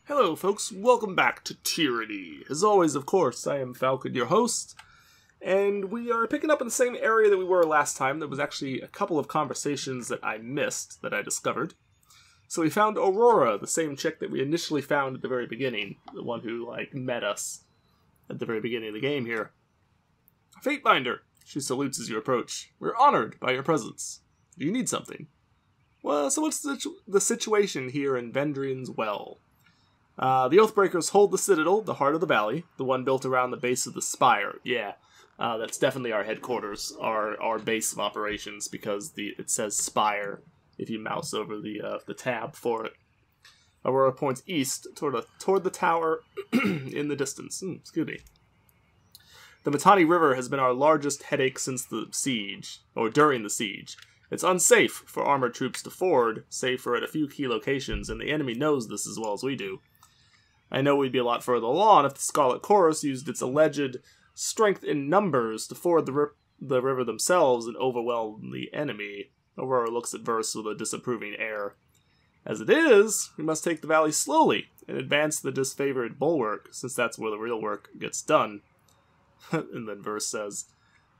Hello folks, welcome back to Tyranny. As always, of course, I am Falcon, your host, and we are picking up in the same area that we were last time. There was actually a couple of conversations that I missed, that I discovered. So we found Aurora, the same chick that we initially found at the very beginning, the one who, met us at the very beginning of the game here. Fatebinder, she salutes as you approach. We're honored by your presence. Do you need something? Well, so what's the situation here in Vendrian's Well? The Oathbreakers hold the Citadel, the heart of the valley, the one built around the base of the spire. Yeah, that's definitely our headquarters, our base of operations, because it says spire if you mouse over the tab for it. Aurora points east toward the tower in the distance. Excuse me. The Matani River has been our largest headache since the siege, or during the siege. It's unsafe for armored troops to ford, save for at a few key locations, and the enemy knows this as well as we do. I know we'd be a lot further along if the Scarlet Chorus used its alleged strength in numbers to ford the river themselves and overwhelm the enemy. Aurora looks at Verse with a disapproving air. As it is, we must take the valley slowly and advance the Disfavored bulwark, since that's where the real work gets done. And then Verse says,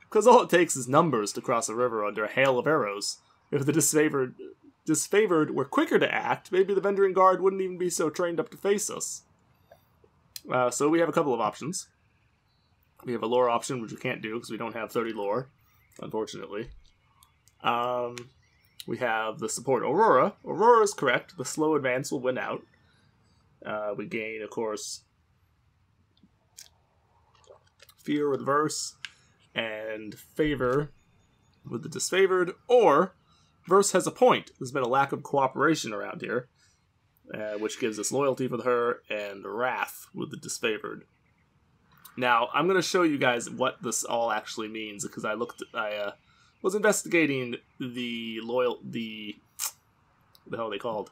because all it takes is numbers to cross a river under a hail of arrows. If the Disfavored were quicker to act, maybe the Vendrian Guard wouldn't even be so trained up to face us. So we have a couple of options. We have a lore option, which we can't do because we don't have 30 lore, unfortunately. We have the support Aurora. Aurora is correct. The slow advance will win out. We gain, of course, fear with Verse and favor with the Disfavored, or Verse has a point. There's been a lack of cooperation around here. Which gives us loyalty with her and wrath with the Disfavored. Now, I'm going to show you guys what this all actually means, because I was investigating the what the hell are they called?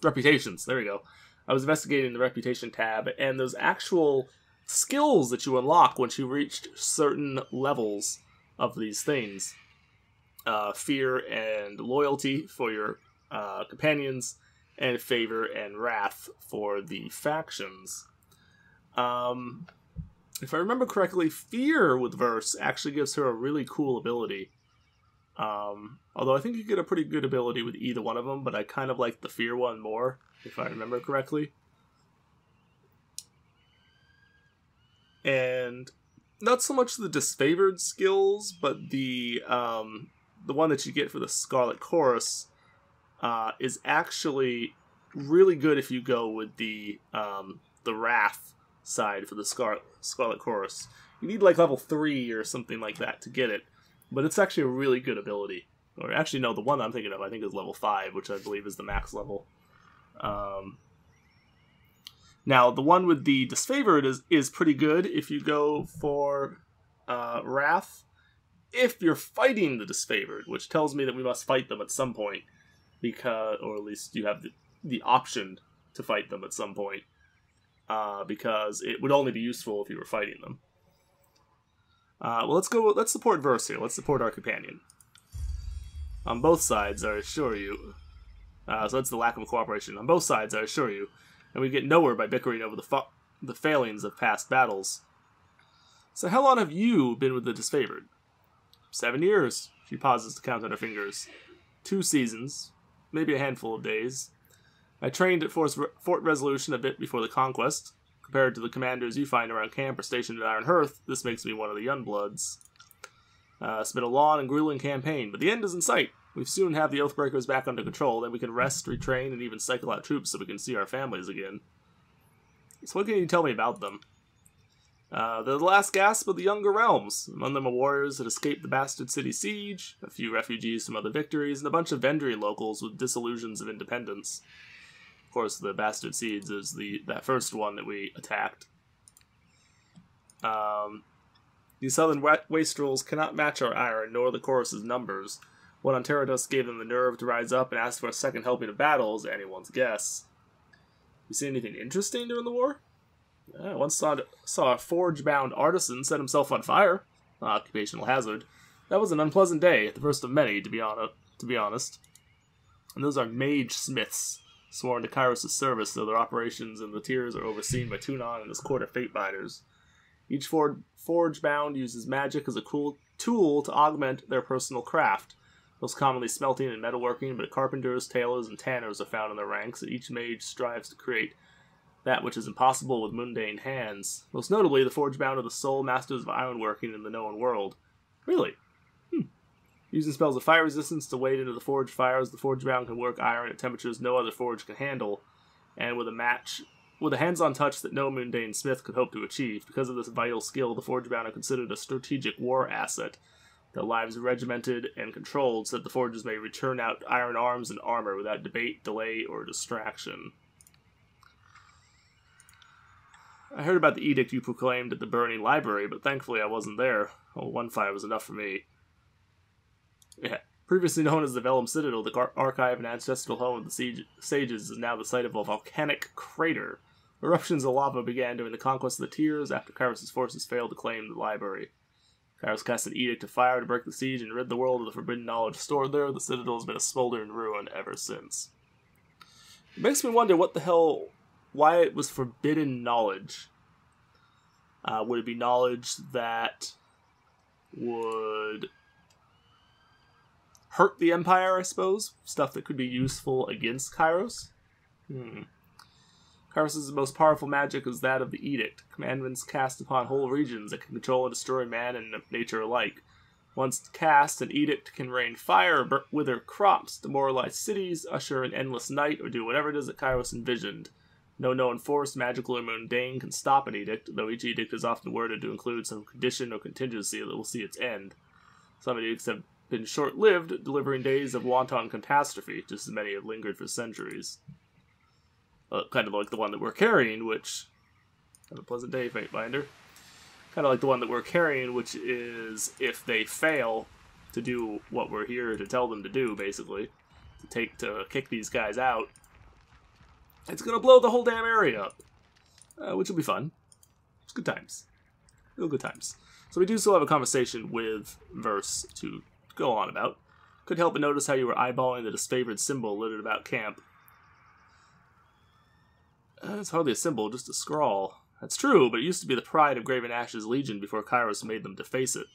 Reputations, there we go. I was investigating the reputation tab, and there's actual skills that you unlock once you reach certain levels of these things. Fear and loyalty for your companions, and favor and wrath for the factions. If I remember correctly, fear with Verse actually gives her a really cool ability. Although I think you get a pretty good ability with either one of them, but I kind of like the fear one more, if I remember correctly. And not so much the Disfavored skills, but the one that you get for the Scarlet Chorus is actually really good if you go with the Wrath side for the Scarlet Chorus. You need like level 3 or something like that to get it, but it's actually a really good ability. Or actually, no, the one I'm thinking of I think is level 5, which I believe is the max level. Now, the one with the Disfavored is pretty good if you go for Wrath. If you're fighting the Disfavored, which tells me that we must fight them at some point, or at least you have the option to fight them at some point, because it would only be useful if you were fighting them. Well, let's support Verse here. Let's support our companion. On both sides, I assure you. So that's the lack of cooperation. On both sides, I assure you. And we get nowhere by bickering over the failings of past battles. So how long have you been with the Disfavored? 7 years. She pauses to count on her fingers. 2 seasons. Maybe a handful of days. I trained at Fort Resolution a bit before the conquest. Compared to the commanders you find around camp or stationed at Iron Hearth, this makes me one of the Youngbloods. It's been a long and grueling campaign, but the end is in sight. We soon have the Oathbreakers back under control, then we can rest, retrain, and even cycle out troops so we can see our families again. So what can you tell me about them? They're the last gasp of the Younger Realms. Among them are warriors that escaped the Bastard City siege, a few refugees from other victories, and a bunch of Vendrian locals with disillusions of independence. Of course, the Bastard Siege is that first one that we attacked. These southern wastrels cannot match our iron, nor the chorus's numbers. What on Teradus gave them the nerve to rise up and ask for a second helping of battle is anyone's guess. You see anything interesting during the war? I once saw a forge-bound artisan set himself on fire. Occupational hazard. That was an unpleasant day, the first of many, to be honest. And those are mage smiths, sworn to Kairos' service, though their operations in the tiers are overseen by Tunon and his court of fate-binders. Each forge-bound uses magic as a cool tool to augment their personal craft. Most commonly smelting and metalworking, but carpenters, tailors, and tanners are found in their ranks, and each mage strives to create that which is impossible with mundane hands. Most notably, the forge-bound are the sole masters of ironworking in the known world. Really? Using spells of fire resistance to wade into the forge fires, the forge-bound can work iron at temperatures no other forge can handle, and with a hands-on touch that no mundane smith could hope to achieve. Because of this vital skill, the forge-bound are considered a strategic war asset. Their lives regimented and controlled so that the forges may return out iron arms and armor without debate, delay, or distraction. I heard about the edict you proclaimed at the burning library, but thankfully I wasn't there. Oh, one fire was enough for me. Yeah. Previously known as the Vellum Citadel, the archive and ancestral home of the sages is now the site of a volcanic crater. Eruptions of lava began during the conquest of the Tiers after Kairos' forces failed to claim the library. Kairos cast an edict of fire to break the siege and rid the world of the forbidden knowledge stored there. The citadel has been a smoldering ruin ever since. It makes me wonder why it was forbidden knowledge. Would it be knowledge that would hurt the Empire, I suppose? Stuff that could be useful against Kairos? Kairos' most powerful magic is that of the Edict, commandments cast upon whole regions that can control and destroy man and nature alike. Once cast, an edict can rain fire, wither crops, demoralize cities, usher in endless night, or do whatever it is that Kairos envisioned. No known force, magical or mundane, can stop an edict, though each edict is often worded to include some condition or contingency that will see its end. Some edicts have been short-lived, delivering days of wanton catastrophe, just as many have lingered for centuries. Kind of like the one that we're carrying, which... Have a pleasant day, Fatebinder. Kind of like the one that we're carrying, which is if they fail to do what we're here to tell them to do, basically, to kick these guys out, it's going to blow the whole damn area up, which will be fun. It's good times. Real good times. So we do still have a conversation with Verse to go on about. Couldn't help but notice how you were eyeballing the disfavored symbol littered about camp. It's hardly a symbol, just a scrawl. That's true, but it used to be the pride of Graven Ash's Legion before Kairos made them deface it.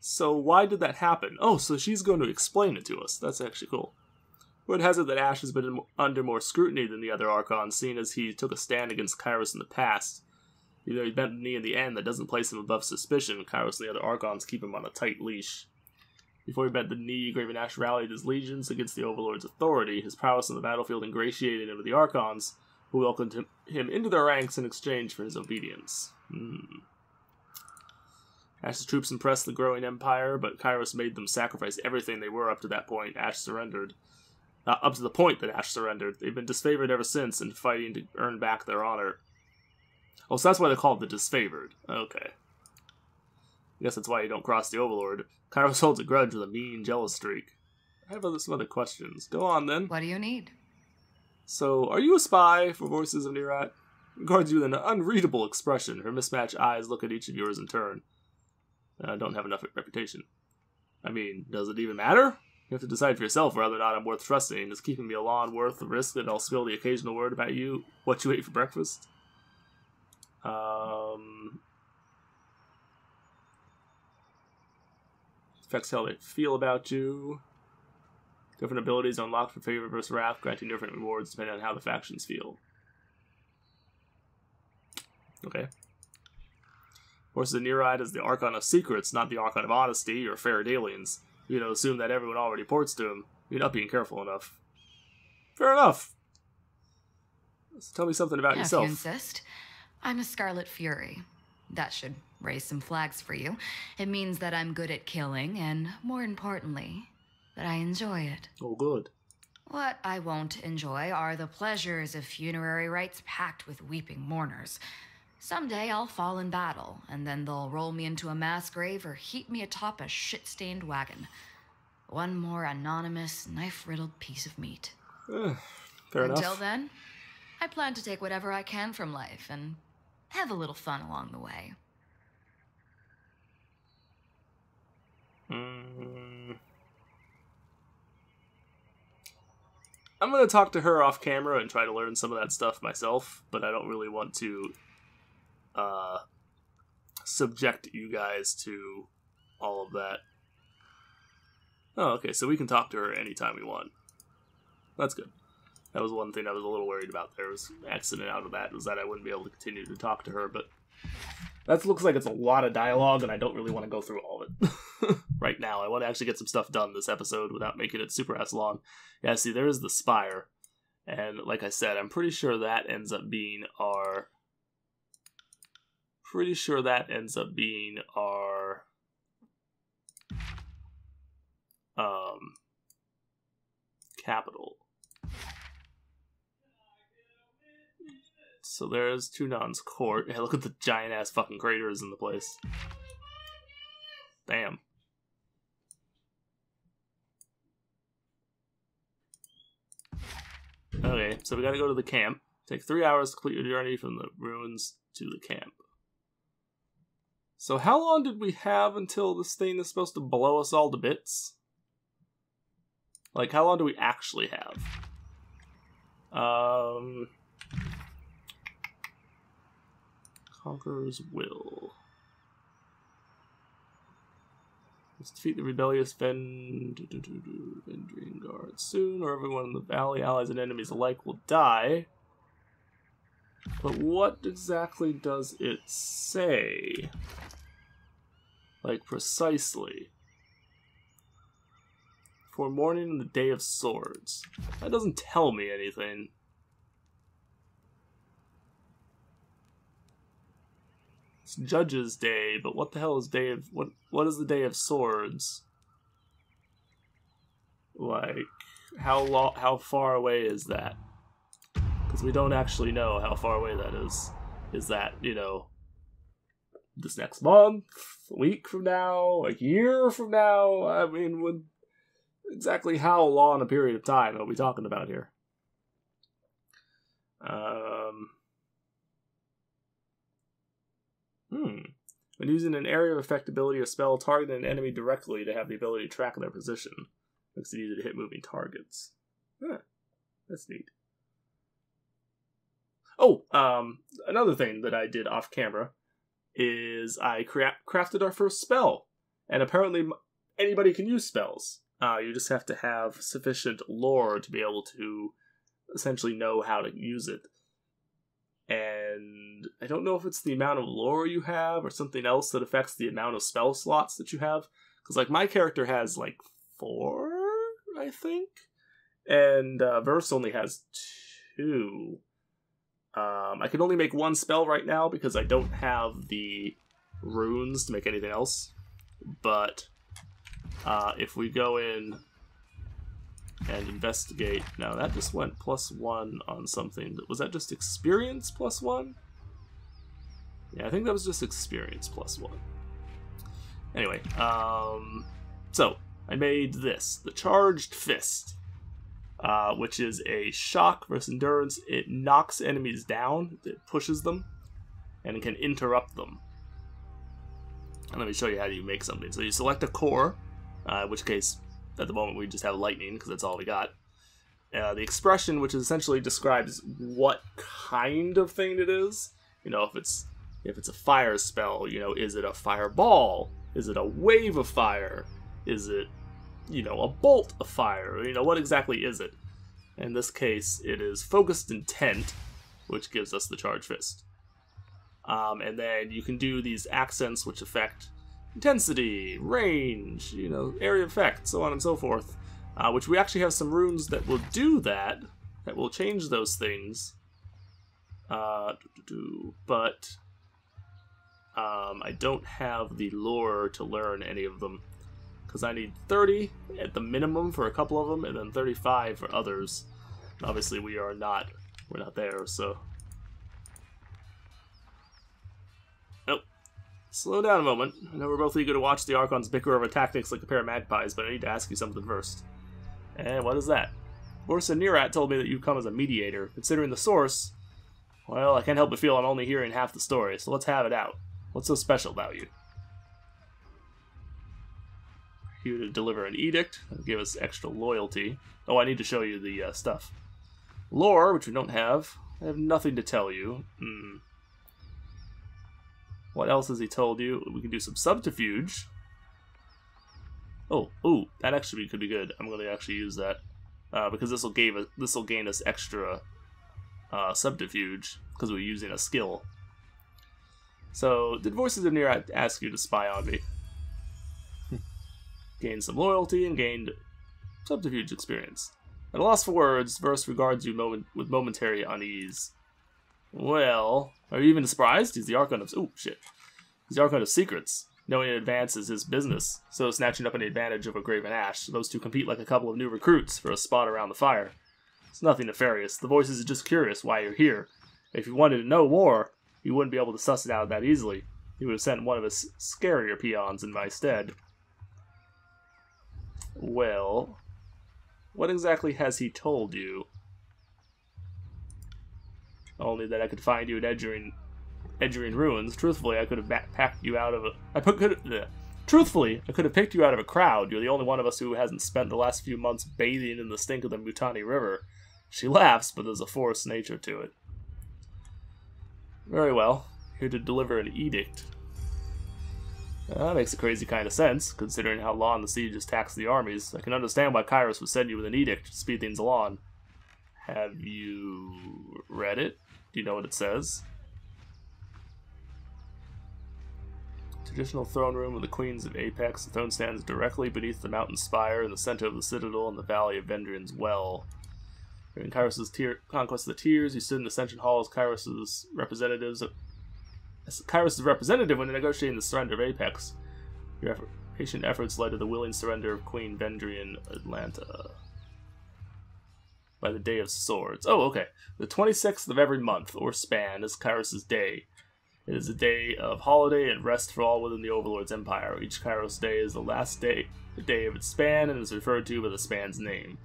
So why did that happen? Oh, so she's going to explain it to us. That's actually cool. Word has it that Ash has been under more scrutiny than the other Archons, seeing as he took a stand against Kairos in the past. Even though he bent the knee in the end, that doesn't place him above suspicion. Kairos and the other Archons keep him on a tight leash. Before he bent the knee, Graven Ash rallied his legions against the Overlord's authority. His prowess on the battlefield ingratiated him with the Archons, who welcomed him into their ranks in exchange for his obedience. Ash's troops impressed the growing empire, but Kairos made them sacrifice everything they were up to that point. Ash surrendered. Up to the point that Ash surrendered. They've been disfavored ever since and fighting to earn back their honor. Oh, so that's why they call it the Disfavored. Okay. I guess that's why you don't cross the Overlord. Kairos holds a grudge with a mean, jealous streak. I have some other questions. Go on, then. What do you need? So, are you a spy for Voices of Nerat? Regards you with an unreadable expression. Her mismatched eyes look at each of yours in turn. I don't have enough reputation. I mean, does it even matter? You have to decide for yourself whether or not I'm worth trusting. Is keeping me along worth the risk that I'll spill the occasional word about you, what you ate for breakfast? Affects how they feel about you. Different abilities are unlocked for favor versus wrath, granting different rewards depending on how the factions feel. Okay. Voices of Nereid is the Archon of Secrets, not the Archon of Honesty or Faradalians. You know, assume that everyone already ports to him. You're not being careful enough. Fair enough. So tell me something about yourself. If you insist. I'm a Scarlet Fury. That should raise some flags for you. It means that I'm good at killing, and more importantly, that I enjoy it. Oh, good. What I won't enjoy are the pleasures of funerary rites packed with weeping mourners. Someday I'll fall in battle, and then they'll roll me into a mass grave or heap me atop a shit-stained wagon. One more anonymous, knife-riddled piece of meat. Fair enough. Until then, I plan to take whatever I can from life and have a little fun along the way. I'm going to talk to her off camera and try to learn some of that stuff myself, but I don't really want to subject you guys to all of that. Oh, okay, so we can talk to her anytime we want. That's good. That was one thing I was a little worried about. There was an accident out of that, was that I wouldn't be able to continue to talk to her, but that looks like it's a lot of dialogue, and I don't really want to go through all of it right now. I want to actually get some stuff done this episode without making it super ass long. Yeah, see, there's the spire, and like I said, I'm pretty sure that ends up being our... capital. So there's Tunan's court. Hey, look at the giant ass fucking craters in the place. Damn. Okay, so we gotta go to the camp. Take 3 hours to complete your journey from the ruins to the camp. So how long did we have until this thing is supposed to blow us all to bits? Like, how long do we actually have? Conqueror's Will. Let's defeat the rebellious Vendrian guards soon, or everyone in the valley, allies and enemies alike, will die. But what exactly does it say? Like, precisely. For morning and the day of swords. That doesn't tell me anything. It's Judge's Day, but what the hell is Day of... What is the Day of Swords? Like, how far away is that? Because we don't actually know how far away that is. Is that, you know, this next month, a week from now, a year from now? I mean, exactly how long a period of time are we talking about here? When using an area of effect ability or spell, target an enemy directly to have the ability to track their position. Makes it easy to hit moving targets. Huh. That's neat. Oh, another thing that I did off camera is I crafted our first spell. And apparently anybody can use spells. You just have to have sufficient lore to be able to essentially know how to use it. And I don't know if it's the amount of lore you have or something else that affects the amount of spell slots that you have. Because, like, my character has, like, 4, I think? And Verse only has 2. I can only make 1 spell right now because I don't have the runes to make anything else. But if we go in and investigate... Now, that just went +1 on something. Was that just experience +1? Yeah, I think that was just experience +1. Anyway, so, I made this. The Charged Fist. Which is a shock versus endurance. It knocks enemies down, it pushes them, and it can interrupt them. And let me show you how you make something. So you select a core, in which case, at the moment we just have lightning, because that's all we got. The expression, which essentially describes what kind of thing it is. You know, if it's a fire spell, you know, is it a fireball? Is it a wave of fire? Is it, you know, a bolt of fire? You know, what exactly is it? In this case, it is Focused Intent, which gives us the Charged Fist. And then you can do these accents which affect intensity, range, you know, area effect, so on and so forth. Which we actually have some runes that will do that will change those things. But I don't have the lore to learn any of them. Because I need 30 at the minimum for a couple of them, and then 35 for others. Obviously, we're not there, so... Nope. Slow down a moment. I know we're both eager to watch the Archons bicker over tactics like a pair of magpies, but I need to ask you something first. And what is that? Borsa Nerat told me that you come as a mediator. Considering the source, well, I can't help but feel I'm only hearing half the story, so let's have it out. What's so special about you? Here to deliver an edict. That'll give us extra loyalty. Oh, I need to show you the stuff. Lore, which we don't have. I have nothing to tell you. What else has he told you? We can do some subterfuge. Oh, that actually could be good. I'm going to actually use that because this will gain us extra subterfuge because we're using a skill. So, did Voices of Near ask you to spy on me? Gained some loyalty and gained subterfuge experience. At a loss for words, Verse regards you with momentary unease. Well, are you even surprised? He's the Archon of... He's the Archon of Secrets. Knowing in advance is his business, so snatching up an advantage over Graven Ash. Those two compete like a couple of new recruits for a spot around the fire. It's nothing nefarious. The Voices are just curious why you're here. If you wanted to know more, you wouldn't be able to suss it out that easily. He would have sent one of his scarier peons in my stead. Well, what exactly has he told you? Only that I could find you at Edgering Ruins. Truthfully, I could have packed you out of a... Truthfully, I could have picked you out of a crowd. You're the only one of us who hasn't spent the last few months bathing in the stink of the Mutani River. She laughs, but there's a forced nature to it. Very well. Here to deliver an edict. That makes a crazy kind of sense, considering how long the siege has taxed the armies. I can understand why Kairos would send you with an edict to speed things along. Have you read it? Do you know what it says? Traditional throne room of the Queens of Apex. The throne stands directly beneath the mountain spire in the center of the citadel in the valley of Vendrian's Well. During Kairos' conquest of the Tears, he stood in the Ascension Hall as Kairos' representative when negotiating the surrender of Apex. Your patient efforts led to the willing surrender of Queen Vendrian Atlanta. By the Day of Swords. Oh, okay. The 26th of every month, or span, is Kairos' day. It is a day of holiday and rest for all within the Overlord's empire. Each Kairos day is the last day, the day of its span, and is referred to by the span's name.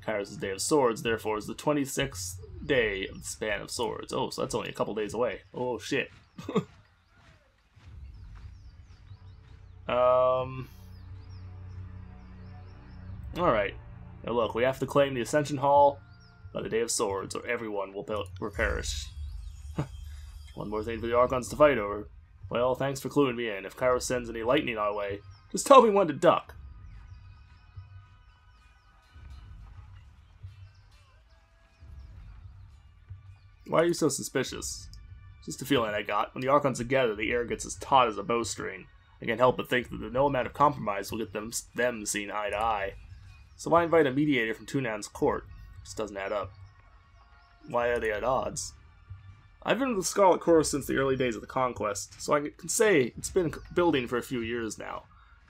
Kairos' Day of Swords, therefore, is the 26th day of the span of swords. Oh, so that's only a couple days away. Oh, shit. Alright. Now look, we have to claim the Ascension Hall by the Day of Swords, or everyone will perish. One more thing for the Archons to fight over. Well, thanks for cluing me in. If Kairos sends any lightning our way, just tell me when to duck. Why are you so suspicious? Just a feeling I got. When the Archons are together, the air gets as taut as a bowstring. I can't help but think that no amount of compromise will get them seen eye to eye. So why invite a mediator from Tunan's court? This doesn't add up. Why are they at odds? I've been with the Scarlet Chorus since the early days of the Conquest, so I can say it's been building for a few years now.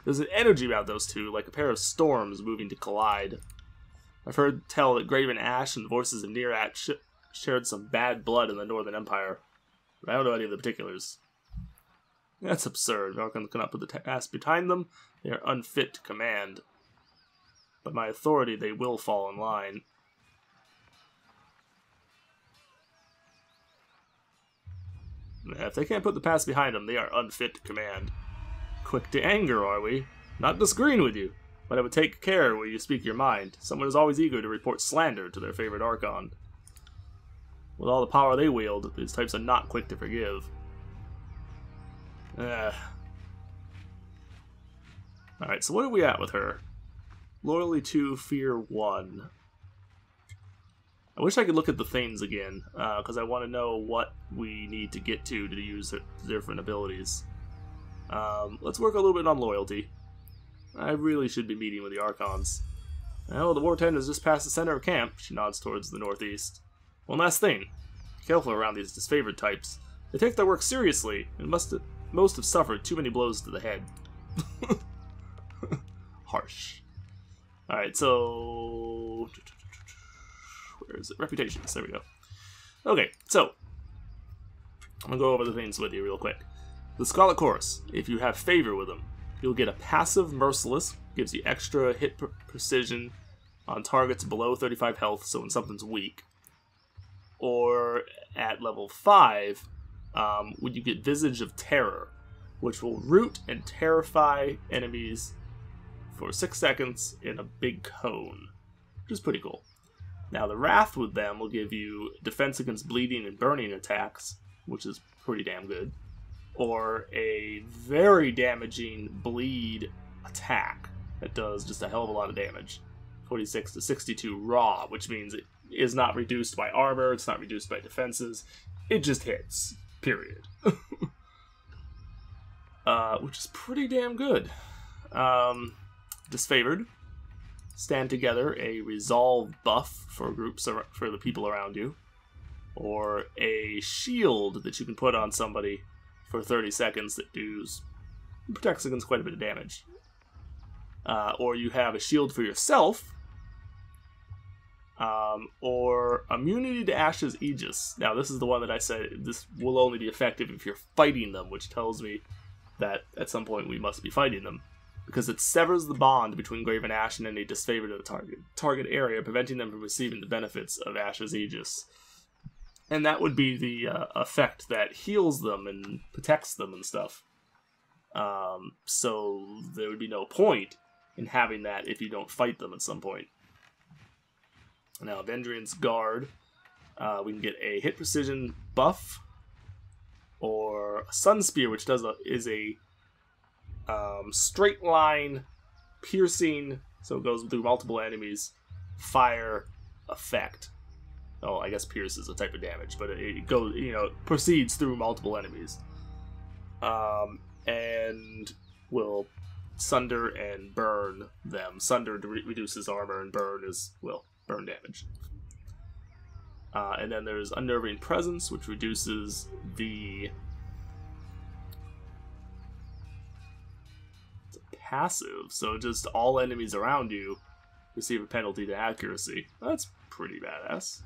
There's an energy about those two, like a pair of storms moving to collide. I've heard tell that Graven Ash and the Voices of Near shared some bad blood in the Northern Empire, but I don't know any of the particulars. That's absurd. The Archons cannot put the task behind them. They are unfit to command. By my authority, they will fall in line. If they can't put the past behind them, they are unfit to command. Quick to anger, are we? Not disagreeing with you, but I would take care where you speak your mind. Someone is always eager to report slander to their favorite Archon. With all the power they wield, these types are not quick to forgive. Alright, so what are we at with her? Loyalty 2, Fear 1. I wish I could look at the things again, because I want to know what we need to get to use the different abilities. Let's work a little bit on loyalty. I really should be meeting with the Archons. Well, the War Tent is just past the center of camp. She nods towards the northeast. One last thing. Be careful around these disfavored types. They take their work seriously, and most have suffered too many blows to the head. Harsh. Alright, so... Where is it? Reputations. There we go. Okay, so... I'm going to go over the things with you real quick. The Scarlet Chorus. If you have favor with them, you'll get a passive Merciless. Gives you extra hit precision on targets below 35 health, so when something's weak. Or at level 5, when you get Visage of Terror, which will root and terrify enemies for 6 seconds in a big cone, which is pretty cool. Now the Wrath with them will give you defense against bleeding and burning attacks, which is pretty damn good, or a very damaging bleed attack that does just a hell of a lot of damage. 46 to 62 raw, which means it is not reduced by armor, it's not reduced by defenses, it just hits, period. Which is pretty damn good. Disfavored. Stand together, a resolve buff for groups, for the people around you, or a shield that you can put on somebody for 30 seconds that protects against quite a bit of damage. Or you have a shield for yourself, or immunity to Ash's Aegis. Now this is the one that I said this will only be effective if you're fighting them, which tells me that at some point we must be fighting them, because it severs the bond between Graven Ash and any disfavored of the target area, preventing them from receiving the benefits of Ash's Aegis. And that would be the effect that heals them and protects them and stuff. So there would be no point in having that if you don't fight them at some point. Now, Vendrian's Guard, we can get a hit precision buff, or a Sun Spear, which is a straight line piercing, so it goes through multiple enemies, fire effect. Oh, I guess pierce is a type of damage, but it goes, proceeds through multiple enemies. And will sunder and burn them. Sunder reduces armor, and burn is, burn damage. And then there's Unnerving Presence, which reduces the passive, so just all enemies around you receive a penalty to accuracy. That's pretty badass.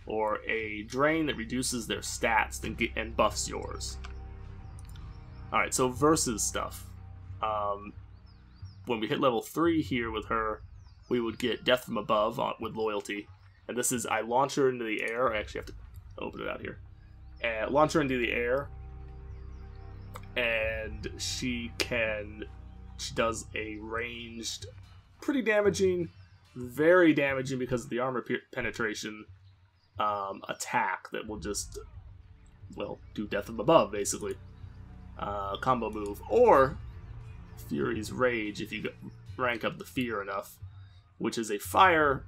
Or a Drain that reduces their stats and buffs yours. Alright, so versus stuff. When we hit level 3 here with her, we would get Death from Above with Loyalty. And this is, I launch her into the air. I actually have to open it out here. Launch her into the air. And she does a ranged, pretty damaging, very damaging because of the armor penetration attack that will just, do Death from Above, basically. Combo move. Or Fury's Rage, if you rank up the fear enough, which is a fire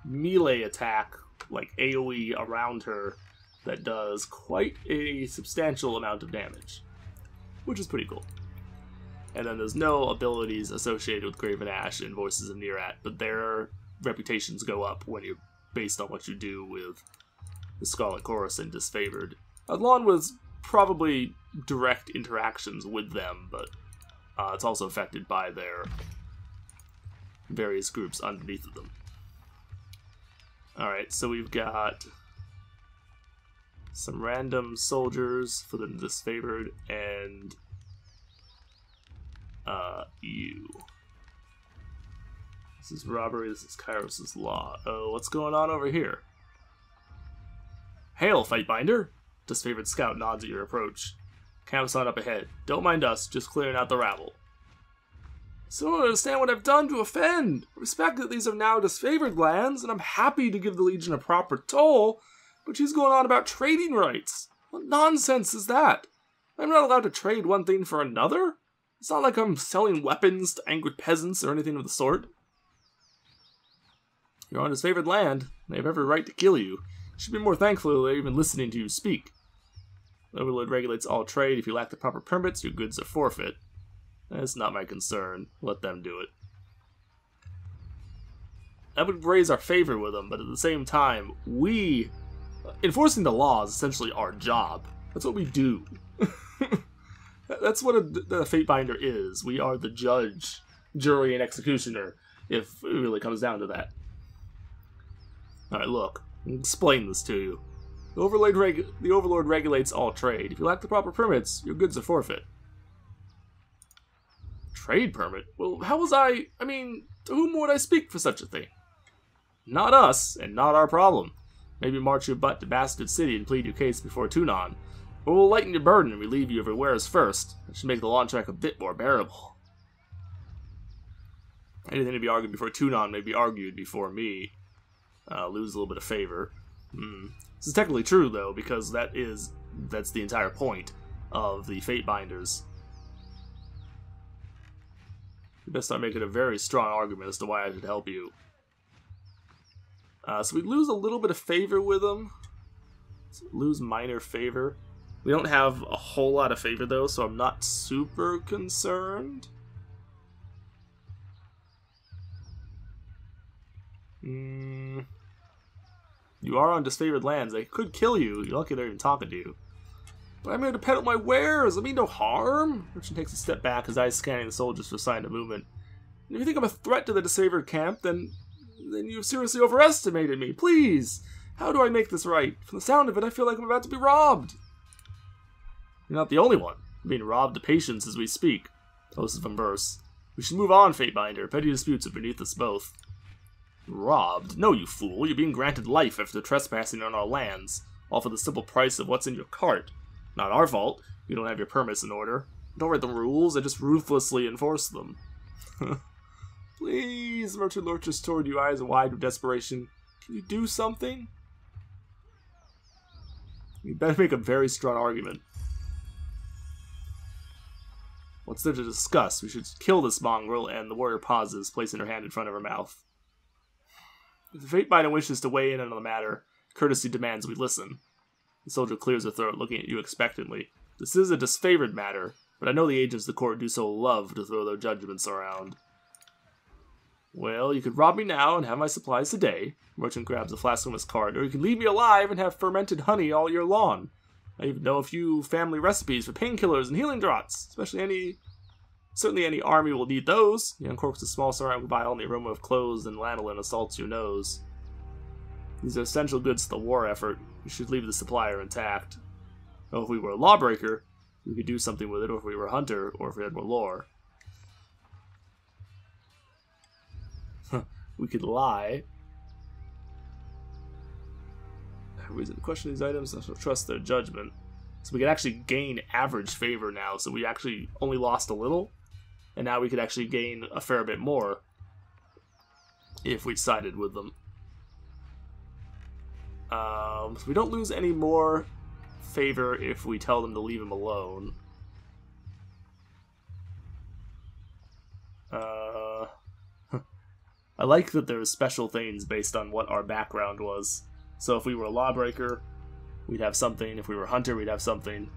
melee attack, like AoE around her, that does quite a substantial amount of damage, which is pretty cool. And then there's no abilities associated with Graven Ash and Voices of Nearat, but their reputations go up when you're based on what you do with the Scarlet Chorus and Disfavored, along with probably direct interactions with them, but it's also affected by their various groups underneath of them. Alright, so we've got some random soldiers for the Disfavored, and you. This is robbery, this is Kairos' law. Oh, what's going on over here? Hail, Fightbinder! Disfavored scout nods at your approach. Camp's on up ahead. Don't mind us, just clearing out the rabble. So I don't understand what I've done to offend. I respect that these are now disfavored lands, and I'm happy to give the Legion a proper toll, but she's going on about trading rights. What nonsense is that? I'm not allowed to trade one thing for another? It's not like I'm selling weapons to angered peasants or anything of the sort. You're on disfavored land. They have every right to kill you. You should be more thankful they're even listening to you speak. The Overlord regulates all trade. If you lack the proper permits, your goods are forfeit. That's not my concern. Let them do it. That would raise our favor with them, but at the same time, enforcing the law is essentially our job. That's what we do. That's what a Fatebinder is. We are the judge, jury, and executioner, if it really comes down to that. Alright, look. I'll explain this to you. The Overlord regulates all trade. If you lack the proper permits, your goods are forfeit. Trade permit? Well, how was I mean, to whom would I speak for such a thing? Not us, and not our problem. Maybe march your butt to Bastard City and plead your case before Tunon. Or we'll lighten your burden and relieve you of your wares first. That should make the launch track a bit more bearable. Anything to be argued before Tunon may be argued before me. Lose a little bit of favor. This is technically true, though, because that's the entire point of the Fate Binders. You best start making a very strong argument as to why I should help you. So we lose a little bit of favor with them. So lose minor favor. We don't have a whole lot of favor, though, so I'm not super concerned. You are on disfavored lands. They could kill you. You're lucky they're even talking to you. But I'm here to peddle my wares. I mean no harm. Merchant takes a step back, his eyes scanning the soldiers for sign of movement. And if you think I'm a threat to the disfavored camp, then you've seriously overestimated me. Please, how do I make this right? From the sound of it, I feel like I'm about to be robbed. You're not the only one. I'm being robbed to patience as we speak. Oh, this is from Verse. We should move on, Fatebinder. Petty disputes are beneath us both. Robbed? No, you fool. You're being granted life after trespassing on our lands, all for the simple price of what's in your cart. Not our fault. You don't have your permits in order. Don't write the rules, I just ruthlessly enforce them. Please, Merchant lurches toward you, eyes wide with desperation. Can you do something? You better make a very strong argument. What's there to discuss? We should kill this mongrel, and the warrior pauses, placing her hand in front of her mouth. If the Fatebinder wishes to weigh in on the matter, courtesy demands we listen. The soldier clears her throat, looking at you expectantly. This is a disfavored matter, but I know the agents of the court do so love to throw their judgments around. Well, you could rob me now and have my supplies today. The merchant grabs a flask from his cart, or you can leave me alive and have fermented honey all year long. I even know a few family recipes for painkillers and healing draughts, certainly any army will need those. He uncorks a small ceramic vial, and the aroma of cloves and lanolin assaults your nose. These are essential goods to the war effort. You should leave the supplier intact. Oh, if we were a lawbreaker, we could do something with it, or if we were a hunter, or if we had more lore. We could lie. I have reason to question these items, I shall trust their judgment. So we could actually gain average favor now, so we actually only lost a little. And now we could actually gain a fair bit more if we sided with them. So we don't lose any more favor if we tell them to leave him alone. I like that there's special things based on what our background was. So if we were a lawbreaker, we'd have something. If we were a hunter, we'd have something.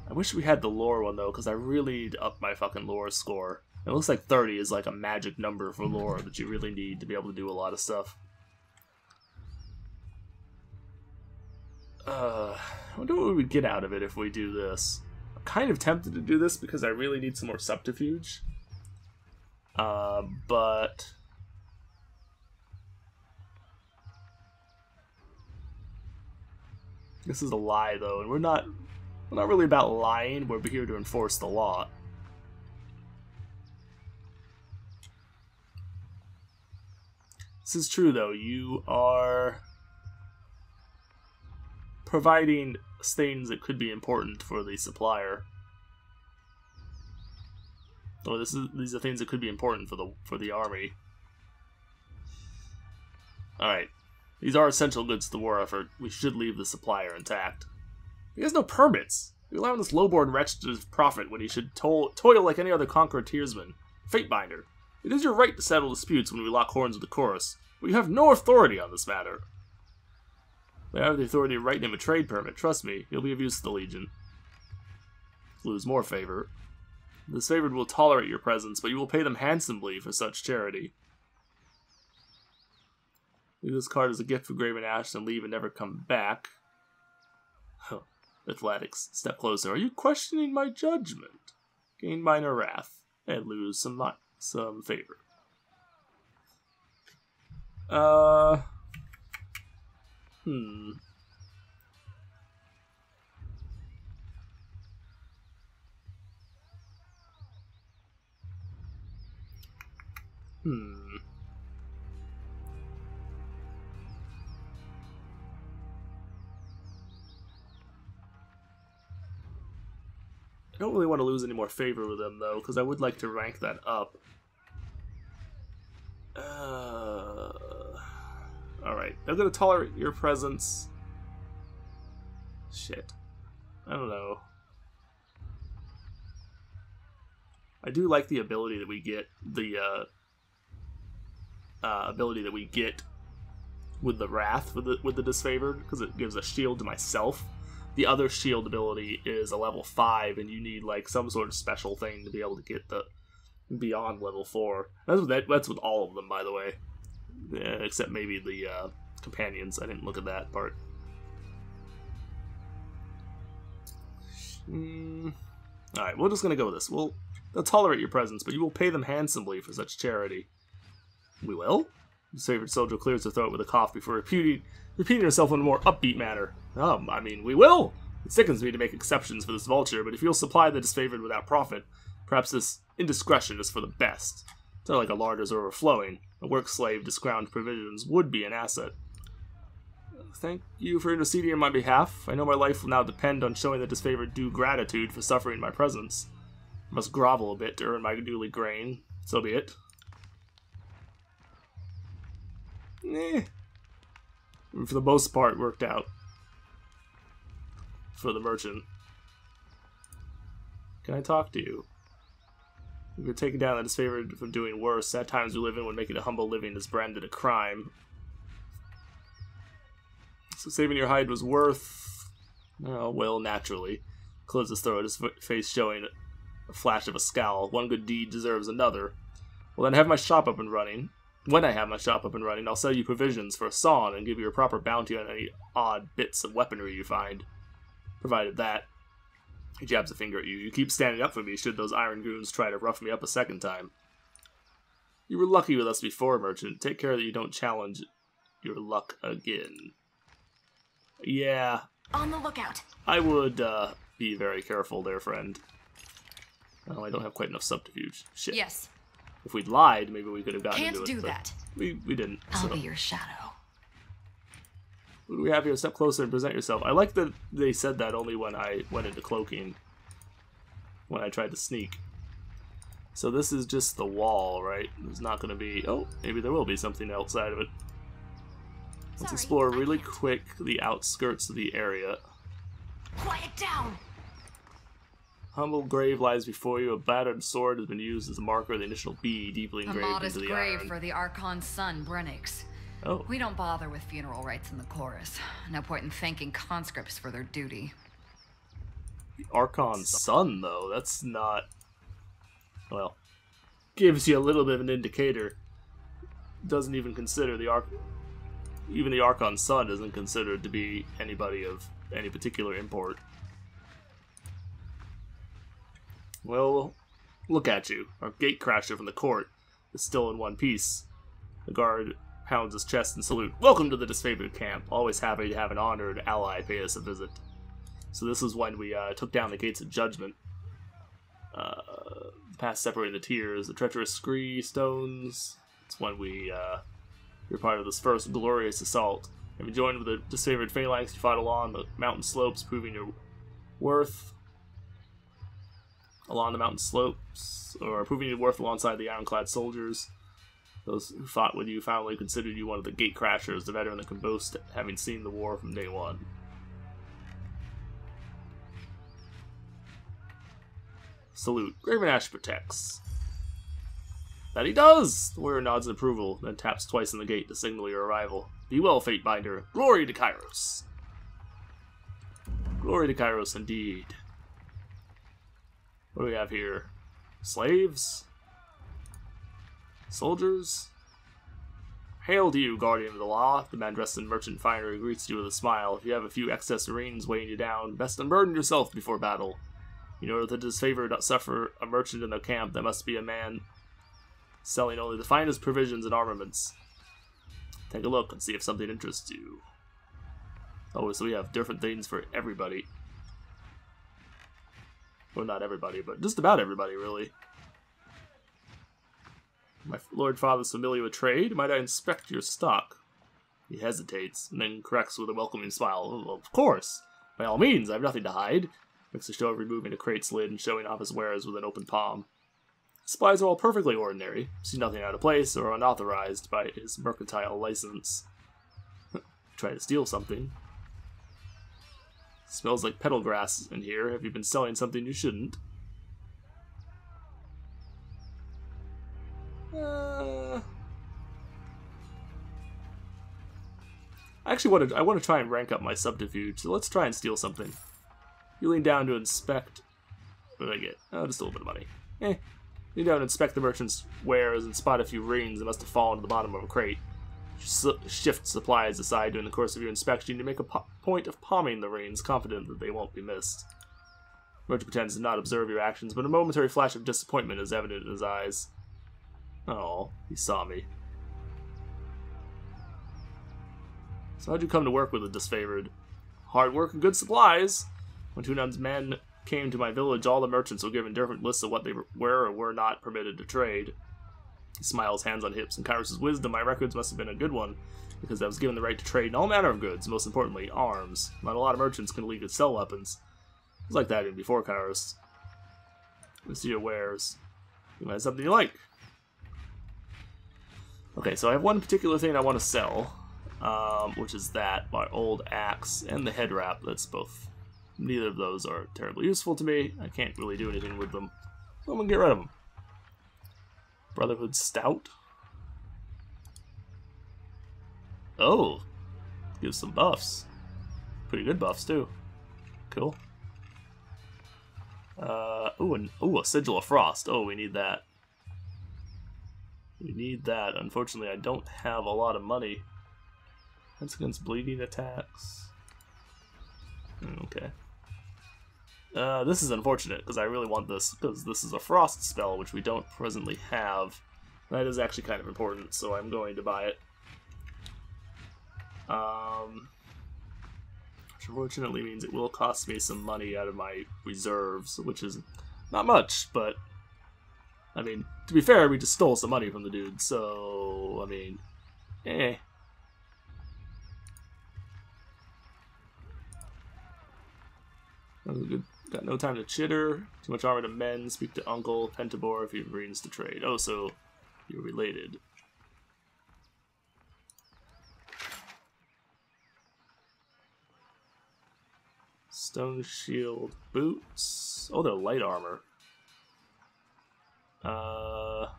I wish we had the lore one, though, because I really need to up my fucking lore score. It looks like 30 is like a magic number for lore that you really need to be able to do a lot of stuff. I wonder what we would get out of it if we do this. I'm kind of tempted to do this because I really need some more subterfuge. But... this is a lie, though, and we're not really about lying. We're here to enforce the law. This is true, though. You are providing things that could be important for the supplier. Or these are things that could be important for the army. Alright. These are essential goods to the war effort. We should leave the supplier intact. He has no permits. You're allowing this lowborn wretch to profit when he should toil like any other conqueror tiersman. Fatebinder. It is your right to settle disputes when we lock horns with the chorus, but you have no authority on this matter. They have the authority to write him a trade permit. Trust me, you'll be of use to the Legion. Lose more favor. The disfavored will tolerate your presence, but you will pay them handsomely for such charity. Leave this card as a gift for Graven Ash and leave and never come back. Huh. Athletics. Step closer. Are you questioning my judgment? Gain minor wrath and lose some favor. I don't really want to lose any more favor with them, though, because I would like to rank that up. Alright, I'm gonna tolerate your presence. Shit. I don't know. I do like the ability that we get, with the Wrath, with the Disfavored, because it gives a shield to myself. The other shield ability is a level 5, and you need like some sort of special thing to be able to get the beyond level 4. That's with all of them, by the way. Yeah, except maybe the companions. I didn't look at that part. Alright, we're just gonna go with this. They'll tolerate your presence, but you will pay them handsomely for such charity. We will? The favorite soldier clears her throat with a cough before repeating herself in a more upbeat manner. I mean, we will! It sickens me to make exceptions for this vulture, but if you'll supply the disfavored without profit, perhaps this indiscretion is for the best. It's not like a larder's overflowing. A work slave to scrounge provisions would be an asset. Thank you for interceding on my behalf. I know my life will now depend on showing the disfavored due gratitude for suffering my presence. I must grovel a bit to earn my duly grain. So be it. For the most part, worked out. For the merchant. Can I talk to you? If you're taking down the disfavored from doing worse, sad times we live in when making a humble living is branded a crime. So saving your hide was worth... Oh, well, naturally. Closes his throat, his face showing a flash of a scowl. One good deed deserves another. Well, then have my shop up and running. When I have my shop up and running, I'll sell you provisions for a song and give you a proper bounty on any odd bits of weaponry you find. Provided that. He jabs a finger at you. You keep standing up for me should those iron goons try to rough me up a second time. You were lucky with us before, merchant. Take care that you don't challenge your luck again. Yeah. On the lookout. I would be very careful there, friend. Oh, I don't have quite enough subterfuge. Shit. Yes. If we'd lied, maybe we could have gotten into it. Can't do that. We didn't. I'll be your shadow. What do we have here? Step closer and present yourself. I like that they said that only when I went into cloaking. When I tried to sneak. So this is just the wall, right? There's not going to be... Oh, maybe there will be something outside of it. Let's explore really quick the outskirts of the area. Quiet down! Humble grave lies before you. A battered sword has been used as a marker of the initial B deeply engraved into the iron. A modest grave for the Archon's son, Brennix. Oh. We don't bother with funeral rites in the chorus. No point in thanking conscripts for their duty. The Archon's son, though, that's not... Well, gives you a little bit of an indicator. Doesn't even consider the Even the Archon's son isn't considered to be anybody of any particular import. Well, look at you. Our gatecrasher from the court is still in one piece. The guard pounds his chest in salute. Welcome to the disfavored camp. Always happy to have an honored ally pay us a visit. So this is when we took down the gates of judgment. Past separating the tiers, the treacherous scree stones. It's when you're part of this first glorious assault. Have you joined with the disfavored phalanx you fought along the mountain slopes, proving your worth along the mountain slopes, or proving your worth alongside the ironclad soldiers. Those who fought with you finally considered you one of the gatecrashers, the veteran that can boast having seen the war from day one. Salute. Graven Ash protects. That he does! The warrior nods in approval, then taps twice on the gate to signal your arrival. Be well, Fatebinder. Glory to Kairos. Glory to Kairos, indeed. What do we have here? Slaves? Soldiers? Hail to you, guardian of the law. The man dressed in merchant finery greets you with a smile. If you have a few excess reins weighing you down, best unburden yourself before battle. You know that the disfavored suffer a merchant in their camp. That must be a man selling only the finest provisions and armaments. Take a look and see if something interests you. Oh, so we have different things for everybody. Well, not everybody, but just about everybody, really. My lord father's familiar with trade. Might I inspect your stock? He hesitates, and then corrects with a welcoming smile. Oh, of course. By all means, I have nothing to hide. Makes a show of removing a crate's lid and showing off his wares with an open palm. Supplies are all perfectly ordinary. See nothing out of place or unauthorized by his mercantile license. Try to steal something. Smells like petal grass in here. Have you been selling something you shouldn't? I actually want to try and rank up my subterfuge, so let's try and steal something. You lean down to inspect. What did I get? Oh, just a little bit of money. Lean down and inspect the merchant's wares and spot a few rings that must have fallen to the bottom of a crate. Shift supplies aside during the course of your inspection. You make a point of palming the rings, confident that they won't be missed. The merchant pretends to not observe your actions, but a momentary flash of disappointment is evident in his eyes. Oh, he saw me. So how'd you come to work with the Disfavored? Hard work and good supplies. When Tunan's men came to my village, all the merchants were given different lists of what they were or were not permitted to trade. He smiles, hands on hips, and Kairos' wisdom. My records must have been a good one, because I was given the right to trade in all manner of goods, most importantly, arms. Not a lot of merchants can legally sell weapons. It was like that even before Kairos. Let's see your wares. You might have something you like. Okay, so I have one particular thing I want to sell, which is that, my old axe and the head wrap. That's both. Neither of those are terribly useful to me. I can't really do anything with them. So I'm going to get rid of them. Brotherhood Stout. Oh, gives some buffs. Pretty good buffs too. Cool. Ooh, a Sigil of Frost. Oh, we need that. We need that. Unfortunately, I don't have a lot of money. That's against bleeding attacks. Okay. This is unfortunate, because I really want this, because this is a Frost spell, which we don't presently have. That is actually kind of important, so I'm going to buy it. Which unfortunately means it will cost me some money out of my reserves, which is not much, but, I mean, to be fair, we just stole some money from the dude, so, I mean, eh. That was a good. Got no time to chitter. Too much armor to mend. Speak to Uncle Pentabor if he agrees to trade. Oh, so you're related. Stone shield boots. Oh, they're light armor. Oh,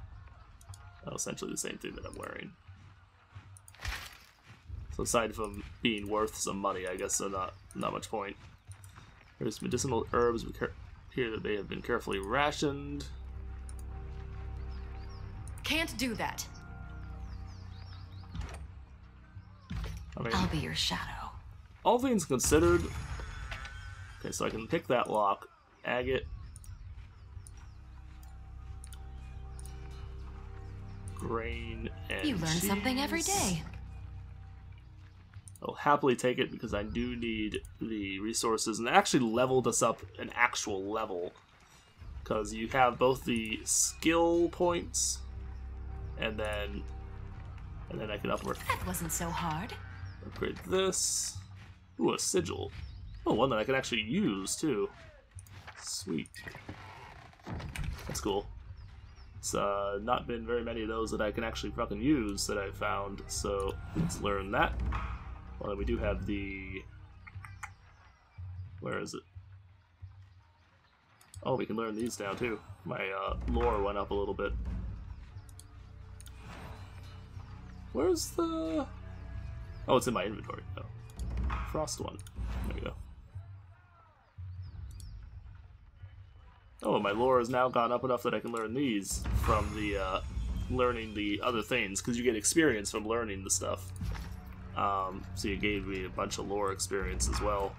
essentially the same thing that I'm wearing. So aside from being worth some money, I guess so not much point. There's medicinal herbs. We hear that they have been carefully rationed. Can't do that. I mean, I'll be your shadow. All things considered. Okay, so I can pick that lock. Agate. Grain and You learn cheese. something every day. I'll happily take it because I do need the resources, and it actually leveled us up an actual level because you have both the skill points and then I can upgrade. That wasn't so hard. Upgrade this. Ooh, a sigil. Oh, one that I can actually use too. Sweet. That's cool. It's not been very many of those that I can actually fucking use that I've found, so let's learn that. Well, we do have the... Where is it? Oh, we can learn these now, too. My lore went up a little bit. Where's the... Oh, it's in my inventory. Oh. Frost one. There we go. Oh, my lore has now gone up enough that I can learn these from the, learning the other things, because you get experience from learning the stuff. So you gave me a bunch of lore experience as well.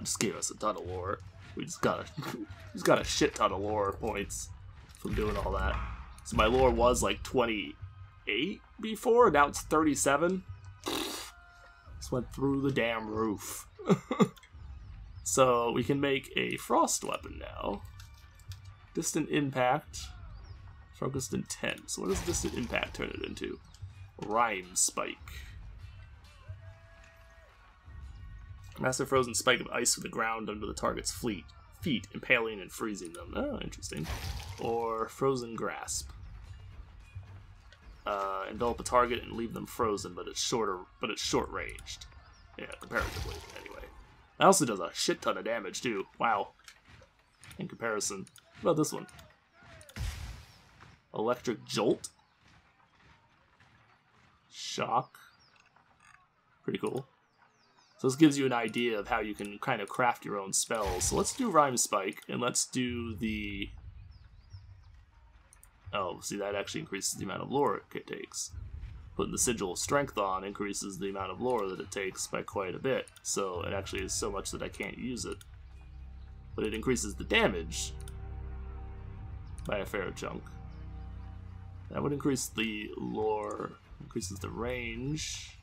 Just gave us a ton of lore. We just got a shit ton of lore points from doing all that. So my lore was like 28 before, now it's 37. Just went through the damn roof. So we can make a frost weapon now. Distant impact. Focused intent. So what does distant impact turn it into? Rime spike. Massive frozen spike of ice with the ground under the target's feet, impaling and freezing them. Oh, interesting. Or frozen grasp. envelop a target and leave them frozen, but it's short-ranged. Yeah, comparatively, anyway. That also does a shit ton of damage, too. Wow. In comparison. What about this one? Electric Jolt. Shock. Pretty cool. So this gives you an idea of how you can kind of craft your own spells. So let's do Rhyme Spike, and let's do the... Oh, see, that actually increases the amount of lore it takes. Putting the Sigil of Strength on increases the amount of lore that it takes by quite a bit. So it actually is so much that I can't use it. But it increases the damage by a fair chunk. That would increase the lore, increases the range.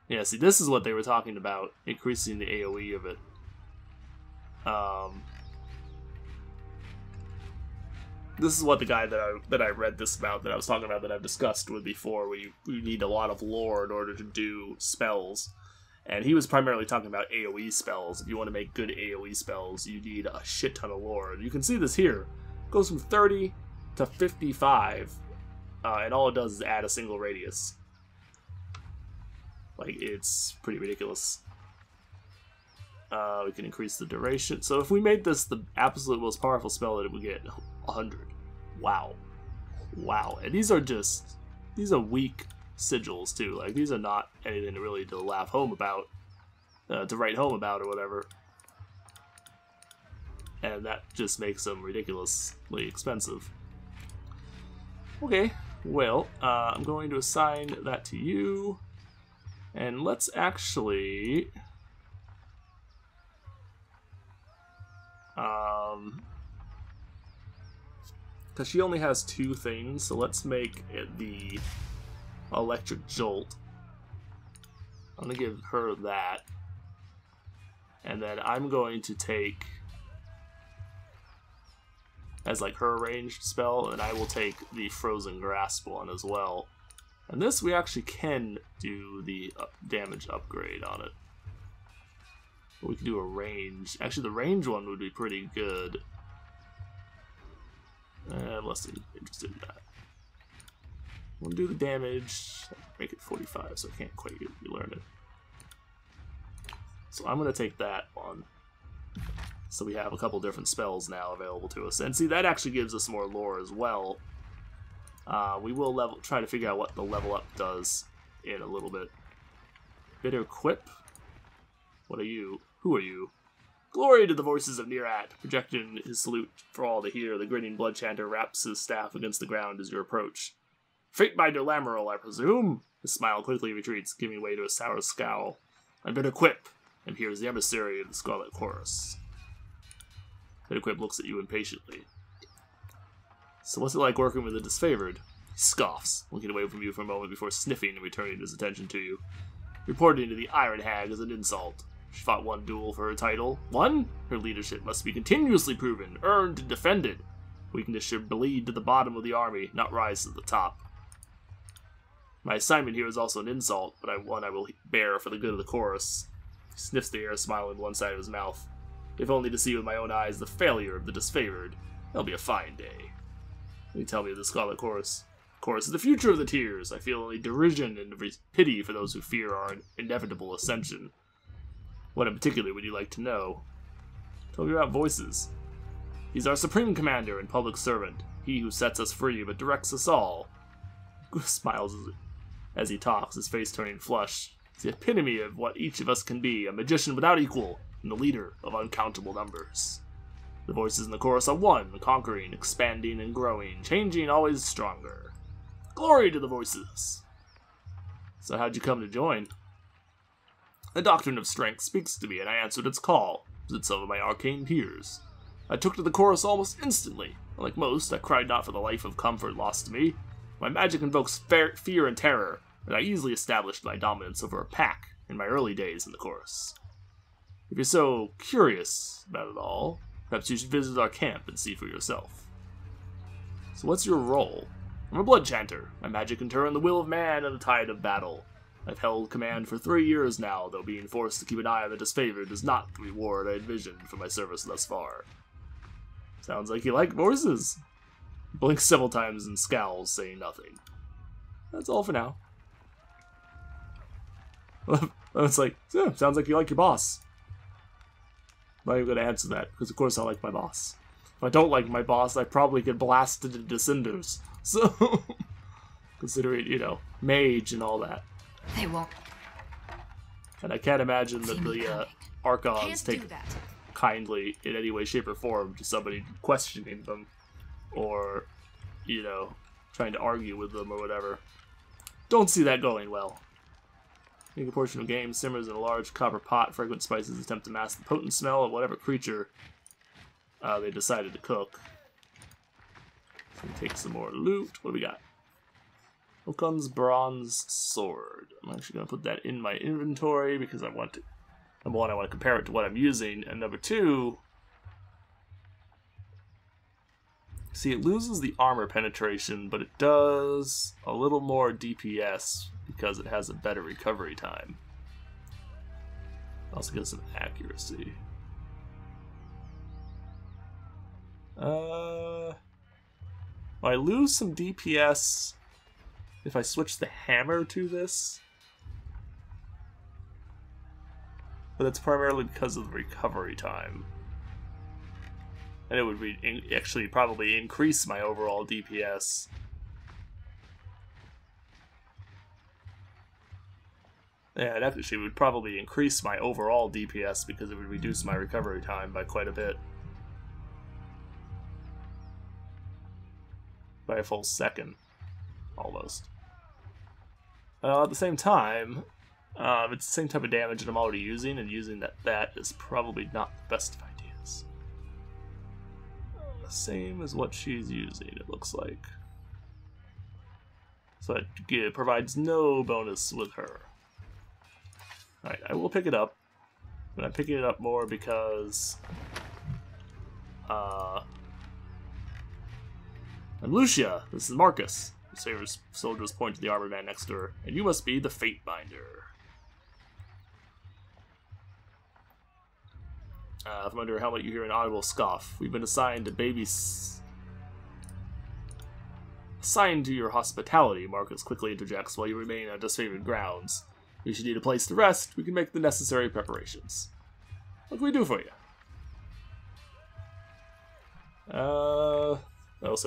Yeah, see, this is what they were talking about, increasing the AoE of it. This is what the guy that I read this about, that I was talking about, that I've discussed with before, where you need a lot of lore in order to do spells. And he was primarily talking about AoE spells. If you want to make good AoE spells, you need a shit ton of lore. You can see this here. It goes from 30 to 55, and all it does is add a single radius. Like, it's pretty ridiculous. We can increase the duration. So if we made this the absolute most powerful spell, that it would get 100. Wow. Wow. And these are weak sigils, too. Like, these are not anything really to laugh home about, to write home about or whatever. And that just makes them ridiculously expensive. Okay, well, I'm going to assign that to you. And let's actually... because she only has 2 things, so let's make it the Electric Jolt. I'm going to give her that. And then I'm going to take, as like her ranged spell, and I will take the Frozen Grasp one as well. And this we actually can do the damage upgrade on it. We can do a range. Actually, the range one would be pretty good. I'm less interested in that. We'll do the damage, make it 45, so I can't quite relearn it. So I'm going to take that one. So we have a couple different spells now available to us. And see, that actually gives us more lore as well. We will try to figure out what the level up does in a little bit. Bitter Quip? What are you? Who are you? Glory to the voices of Nearat! Projecting his salute for all to hear, the grinning blood chanter raps his staff against the ground as you approach. Fatebinder Lamoral, I presume? His smile quickly retreats, giving way to a sour scowl. I'm Bitter Quip, and here is the emissary of the Scarlet Chorus. Bitter Quip looks at you impatiently. So what's it like working with the Disfavored? He scoffs, looking away from you for a moment before sniffing and returning his attention to you. Reporting to the Iron Hag is an insult. She fought 1 duel for her title. 1? Her leadership must be continuously proven, earned, and defended. Weakness should bleed to the bottom of the army, not rise to the top. My assignment here is also an insult, but one I will bear for the good of the chorus. He sniffs the air, smiling to one side of his mouth. If only to see with my own eyes the failure of the Disfavored. That'll be a fine day. You tell me of the Scarlet Chorus. Chorus is the future of the Tears. I feel only derision and pity for those who fear our inevitable ascension. What in particular would you like to know? Tell me about Voices. He's our supreme commander and public servant. He who sets us free but directs us all. He smiles as he talks, his face turning flushed. It's the epitome of what each of us can be, a magician without equal, and the leader of uncountable numbers. The voices in the chorus are one, conquering, expanding, and growing, changing always stronger. Glory to the voices! So how'd you come to join? The doctrine of strength speaks to me, and I answered its call, as did some of my arcane peers. I took to the chorus almost instantly. Like most, I cried not for the life of comfort lost to me. My magic invokes fear and terror, and I easily established my dominance over a pack in my early days in the chorus. If you're so curious about it all, perhaps you should visit our camp and see for yourself. So what's your role? I'm a blood chanter. My magic can turn the will of man in the tide of battle. I've held command for 3 years now, though being forced to keep an eye on the Disfavored is not the reward I envisioned for my service thus far. Sounds like you like voices. Blinks several times and scowls, saying nothing. That's all for now. It's like, yeah, sounds like you like your boss. I'm not even going to answer that, because of course I like my boss. If I don't like my boss, I probably get blasted into cinders. So, considering, you know, mage and all that. They won't. And I can't imagine that the Archons take that. kindly in any way, shape, or form to somebody questioning them. Or, you know, trying to argue with them or whatever. Don't see that going well. Make a portion of game simmers in a large copper pot. Fragrant spices attempt to mask the potent smell of whatever creature they decided to cook. So we take some more loot. What do we got? Okun's bronze sword. I'm actually going to put that in my inventory because I want to. Number one, I want to compare it to what I'm using, and number two, see, it loses the armor penetration, but it does a little more DPS because it has a better recovery time. Also gives some accuracy. Well, I lose some DPS if I switch the hammer to this. But that's primarily because of the recovery time. And it would actually probably increase my overall DPS. Yeah, it actually would probably increase my overall DPS because it would reduce my recovery time by quite a bit. By a full second. Almost. At the same time, it's the same type of damage that I'm already using, and using that is probably not the best of ideas. Same as what she's using, it looks like. So it provides no bonus with her. Alright, I will pick it up. But I'm picking it up more because I'm Lucia. This is Marcus. The Savior's soldiers point to the armored man next to her. And you must be the Fate Binder. From under her helmet you hear an audible scoff. We've been assigned to assigned to your hospitality, Marcus quickly interjects, while you remain on disfavored grounds. If you need a place to rest, we can make the necessary preparations. What can we do for you? So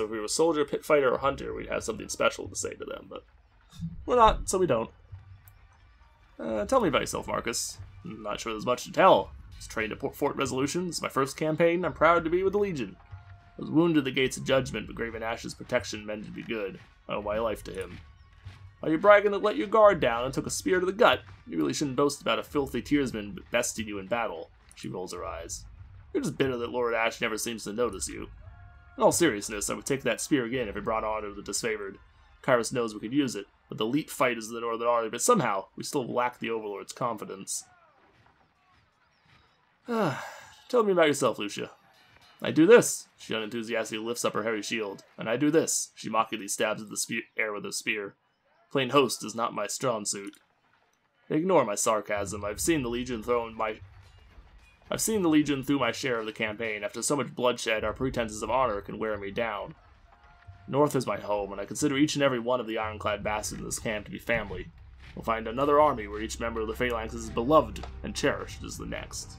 if we were a soldier, pit fighter, or hunter, we'd have something special to say to them, but we're not, so we don't. Tell me about yourself, Marcus. I'm not sure there's much to tell. I was trained at Fort Resolution. It's my first campaign. I'm proud to be with the Legion. I was wounded at the gates of judgment, but Graven Ash's protection meant to be good. I owe my life to him. While you're bragging that let your guard down and took a spear to the gut, you really shouldn't boast about a filthy tearsman besting you in battle. She rolls her eyes. You're just bitter that Lord Ash never seems to notice you. In all seriousness, I would take that spear again if it brought honor to the Disfavored. Kyrus knows we could use it, but the elite fighters of the Northern Army, but somehow, we still lack the Overlord's confidence. Tell me about yourself, Lucia. I do this. She unenthusiastically lifts up her heavy shield. And I do this. She mockingly stabs at the air with her spear. Plain host is not my strong suit. Ignore my sarcasm. I've seen the Legion through my share of the campaign. After so much bloodshed, our pretenses of honor can wear me down. North is my home, and I consider each and every one of the ironclad bastards in this camp to be family. We'll find another army where each member of the Phalanx is beloved and cherished as the next.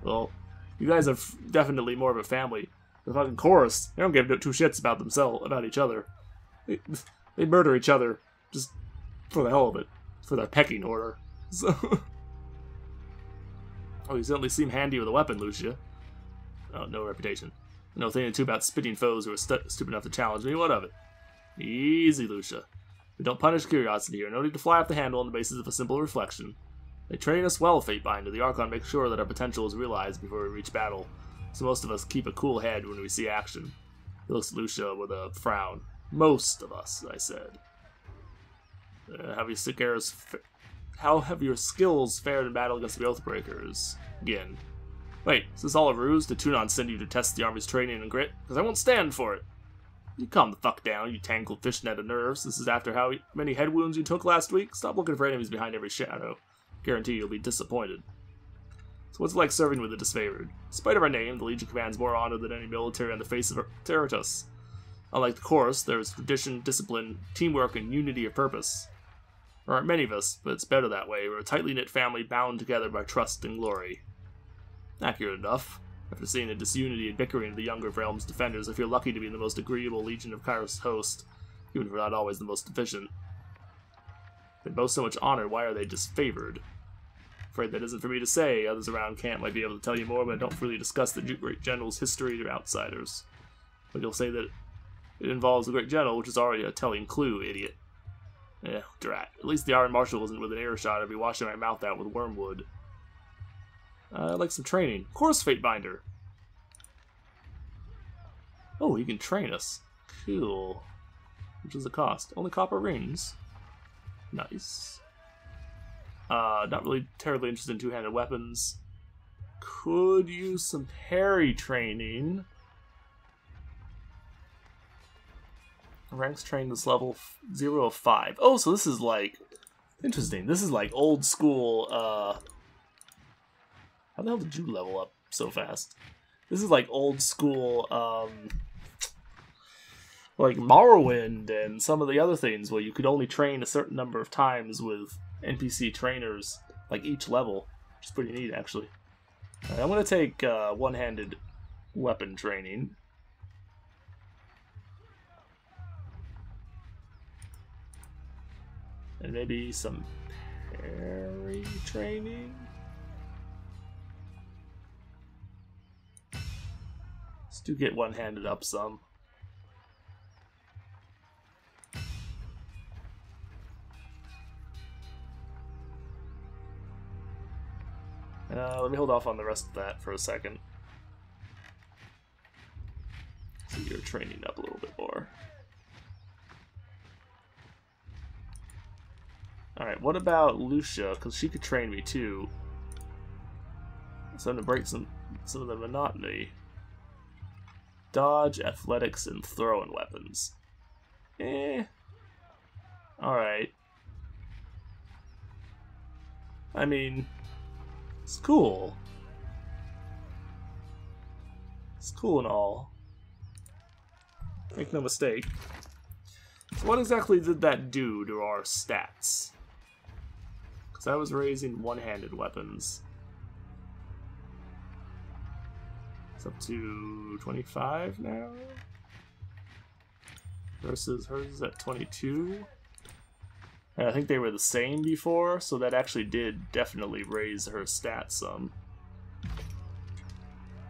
Well, you guys are definitely more of a family. The fucking chorus, they don't give two shits about about each other. They murder each other just for the hell of it, for their pecking order. So, oh, you certainly seem handy with a weapon, Lucia. Oh, no reputation. No thing or two about spitting foes who are stupid enough to challenge me. What of it? Easy, Lucia. We don't punish curiosity here. No need to fly off the handle on the basis of a simple reflection. They train us well, Fatebinder. The Archon makes sure that our potential is realized before we reach battle, so most of us keep a cool head when we see action. He looks at Lucia with a frown. Most of us, I said. How have your skills fared in battle against the Oathbreakers? Again. Wait, is this all a ruse? Did Tunon send you to test the army's training and grit? Because I won't stand for it. You calm the fuck down, you tangled fishnet of nerves. This is after how many head wounds you took last week? Stop looking for enemies behind every shadow. Guarantee you'll be disappointed. So what's it like serving with the Disfavored? In spite of our name, the Legion commands more honor than any military on the face of Territus. Unlike the course, there is tradition, discipline, teamwork, and unity of purpose. There aren't many of us, but it's better that way. We're a tightly knit family bound together by trust and glory. Accurate enough. After seeing the disunity and bickering of the younger realm's defenders, I feel lucky to be the most agreeable Legion of Kairos host, even if we're not always the most efficient. They boast so much honor, why are they disfavored? Afraid that isn't for me to say. Others around camp might be able to tell you more, but I don't freely discuss the great general's history to outsiders. But you'll say that it involves the great general, which is already a telling clue, idiot. Yeah, drat. At least the Iron Marshal wasn't within earshot. I'd be washing my mouth out with wormwood. I'd like some training. Of course, Fatebinder. Oh, he can train us. Cool. Which is the cost? Only copper rings. Nice. Not really terribly interested in two-handed weapons. Could use some parry training. Ranks trained this level 0 of 5. Oh, so this is like... Interesting. This is like old school, How the hell did you level up so fast? This is like old school, like Morrowind and some of the other things where you could only train a certain number of times with NPC trainers, like each level, which is pretty neat, actually. Right, I'm going to take one-handed weapon training. And maybe some parry training? Let's do get one-handed up some. Let me hold off on the rest of that for a second. So you're training up a little bit more. Alright, what about Lucia? Because she could train me too. So I'm going to break some of the monotony. Dodge, athletics, and throwing weapons. Alright. I mean... It's cool. It's cool and all. Make no mistake. So what exactly did that do to our stats? Because I was raising one-handed weapons. It's up to 25 now? Versus hers is at 22. And I think they were the same before, so that actually did definitely raise her stats some.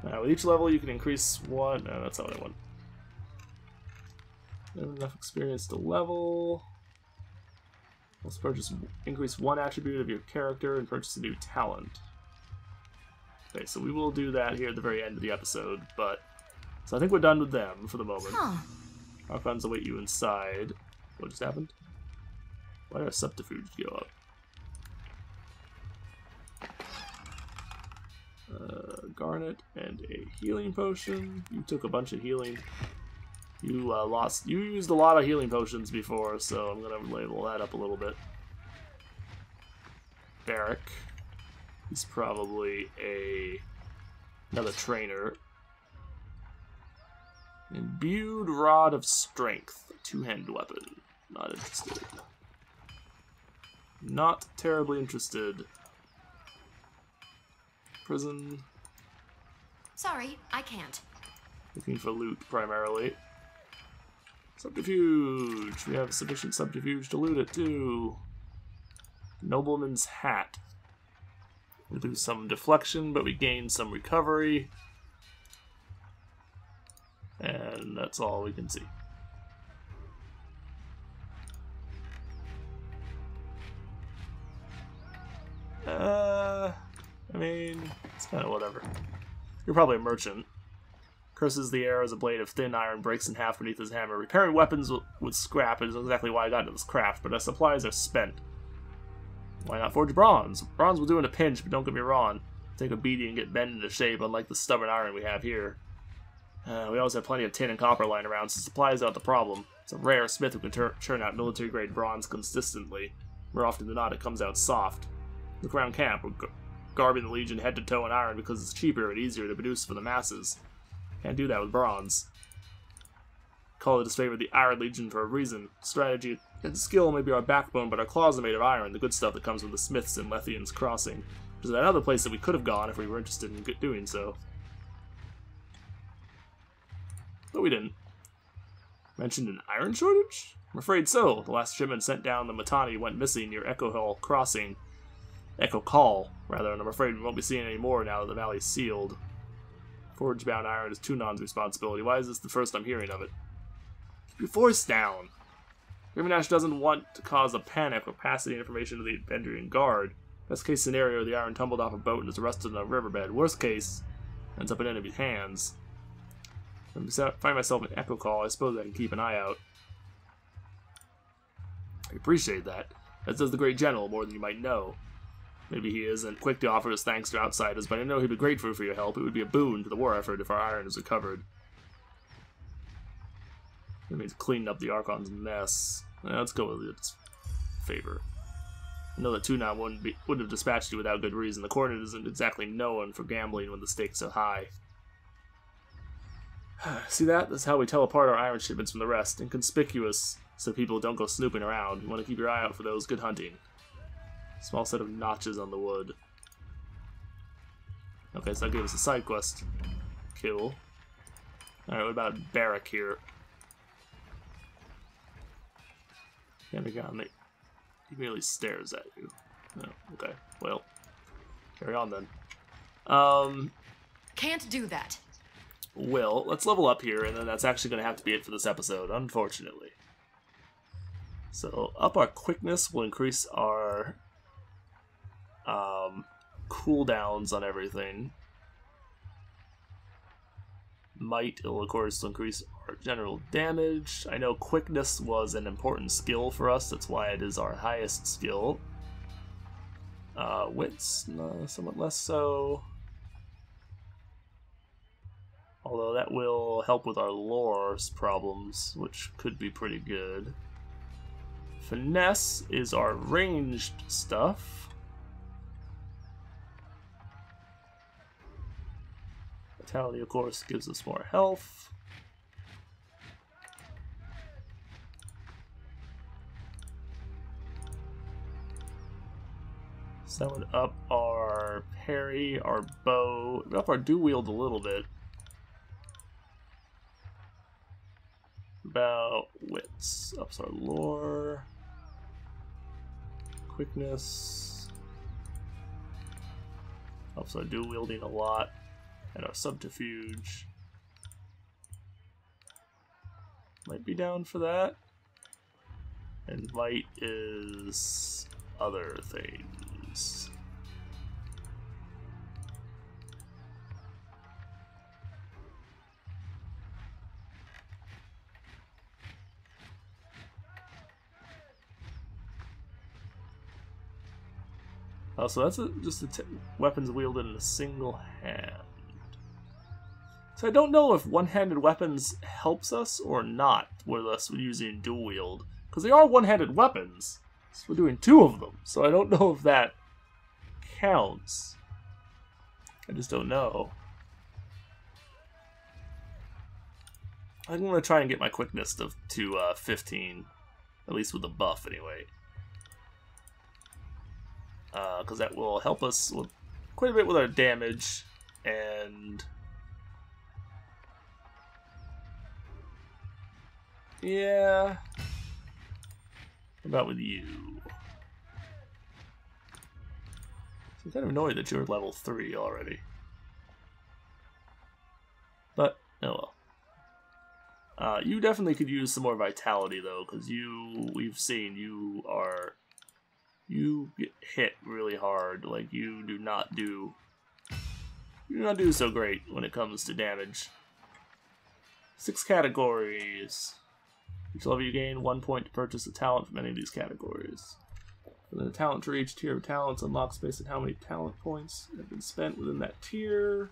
Now, with each level, you can increase one. No, that's not what I want. Never enough experience to level. Let's increase one attribute of your character and purchase a new talent. Okay, so we will do that here at the very end of the episode, but... So I think we're done with them for the moment. Archons await you inside. What just happened? Why did our subterfuge go up? Garnet and a healing potion. You took a bunch of healing. You You used a lot of healing potions before, so I'm gonna label that up a little bit. Barrack. He's probably another trainer. Imbued Rod of Strength. Two-handed weapon. Not interested. Not terribly interested. Prison. Sorry, I can't. Looking for loot, primarily. Subterfuge. We have sufficient subterfuge to loot it, too. Nobleman's Hat. We lose some deflection, but we gain some recovery. And that's all we can see. I mean, it's kind of whatever. You're probably a merchant. Curses the air as a blade of thin iron breaks in half beneath his hammer. Repairing weapons with scrap is exactly why I got into this craft, but our supplies are spent. Why not forge bronze? Bronze will do in a pinch, but don't get me wrong. Take a beating and get bent into shape, unlike the stubborn iron we have here. We always have plenty of tin and copper lying around, so supplies aren't the problem. It's a rare smith who can churn out military-grade bronze consistently. More often than not, it comes out soft. Look around camp. We're garbing the Legion head to toe in iron because it's cheaper and easier to produce for the masses. Can't do that with bronze. Call the Disfavored the Iron Legion for a reason. Strategy and skill may be our backbone, but our claws are made of iron, the good stuff that comes from the Smiths and Lethian's Crossing. Which is another place that we could have gone if we were interested in doing so. But we didn't. Mentioned an iron shortage? I'm afraid so. The last shipment sent down the Matani went missing near Echo Hall Crossing. Echo Call, rather, and I'm afraid we won't be seeing any more now that the valley's sealed. Forge-bound iron is Tunan's responsibility. Why is this the first I'm hearing of it? Keep your voice down. Grimanash doesn't want to cause a panic or pass any information to the Avengerian Guard. Best case scenario, the iron tumbled off a boat and is arrested in a riverbed. Worst case, ends up in enemy hands. If I find myself in Echo Call, I suppose I can keep an eye out. I appreciate that. That says the Great General more than you might know. Maybe he isn't quick to offer his thanks to outsiders, but I know he'd be grateful for your help. It would be a boon to the war effort if our iron is recovered. That means cleaning up the Archon's mess. Let's go with its favor. I know that Tunan wouldn't have dispatched you without good reason. The Coordinate isn't exactly known for gambling when the stakes are high. See that? That's how we tell apart our iron shipments from the rest. Inconspicuous, so people don't go snooping around. You want to keep your eye out for those. Good hunting. Small set of notches on the wood. Okay, so that gave us a side quest. Cool. Alright, what about Barrack here? He merely stares at you. Oh, okay, well. Carry on then. Can't do that. Well, let's level up here, and then that's actually going to have to be it for this episode, unfortunately. So, up our quickness will increase our cooldowns on everything. Might will, of course, increase our general damage. I know quickness was an important skill for us, that's why it is our highest skill. Wits, somewhat less so. Although that will help with our lore's problems, which could be pretty good. Finesse is our ranged stuff. Vitality, of course, gives us more health. So that would up our parry, our bow, up our dual wield a little bit. About wits, ups our lore, quickness, helps our dual wielding a lot, and our subterfuge. Might be down for that, and might is other things. Oh, so that's just weapons wielded in a single hand. So I don't know if one-handed weapons helps us or not with us using dual wield. Because they are one-handed weapons. So we're doing two of them. So I don't know if that counts. I just don't know. I'm going to try and get my quickness to 15. At least with the buff, anyway. Because that will help us with quite a bit with our damage, and yeah, what about with you? I'm kind of annoyed that you're level 3 already, but oh well. You definitely could use some more vitality though, because we've seen you get hit really hard. Like you do not do so great when it comes to damage. 6 categories. Each level you gain 1 point to purchase a talent from any of these categories. And then the talent tree, each tier of talents unlocks based on how many talent points have been spent within that tier.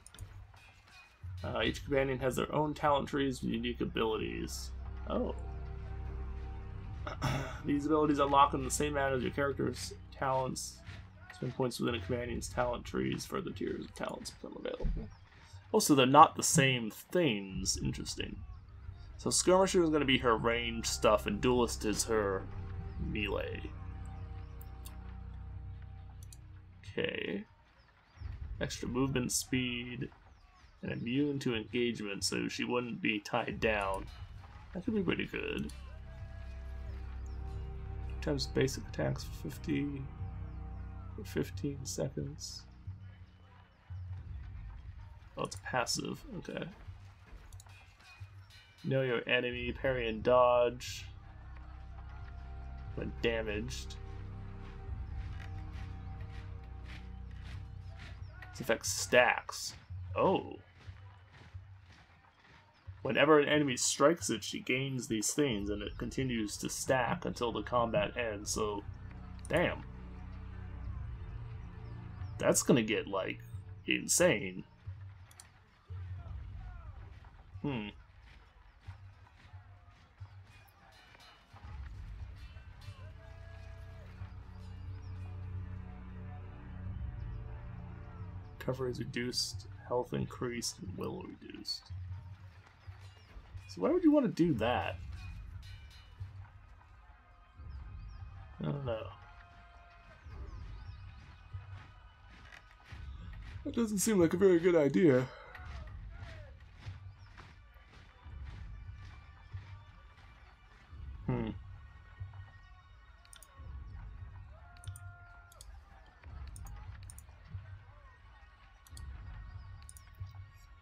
Each companion has their own talent trees with unique abilities. Oh. These abilities unlock in the same manner as your character's talents. Spend points within a companion's talent trees. Further tiers of talents become available. Oh, so they're not the same things. Interesting. So Skirmisher is going to be her range stuff, and Duelist is her melee. Okay. Extra movement speed, and immune to engagement, so she wouldn't be tied down. That could be pretty good. Times basic attacks for 50 for 15 seconds. Oh, it's passive. Okay. Know your enemy, parry and dodge when damaged. This effect stacks. Oh. Whenever an enemy strikes it, she gains these things, and it continues to stack until the combat ends, so... Damn. That's gonna get, like, insane. Cover is reduced, health increased, and will reduced. So why would you want to do that? I don't know. That doesn't seem like a very good idea.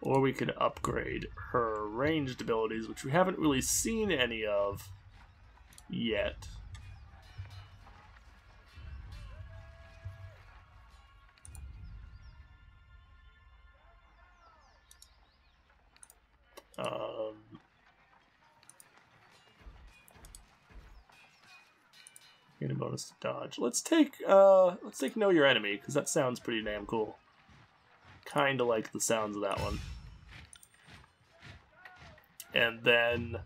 Or we could upgrade her ranged abilities, which we haven't really seen any of yet. Gain a bonus to dodge. Let's take Know Your Enemy, because that sounds pretty damn cool. Kinda like the sounds of that one. And then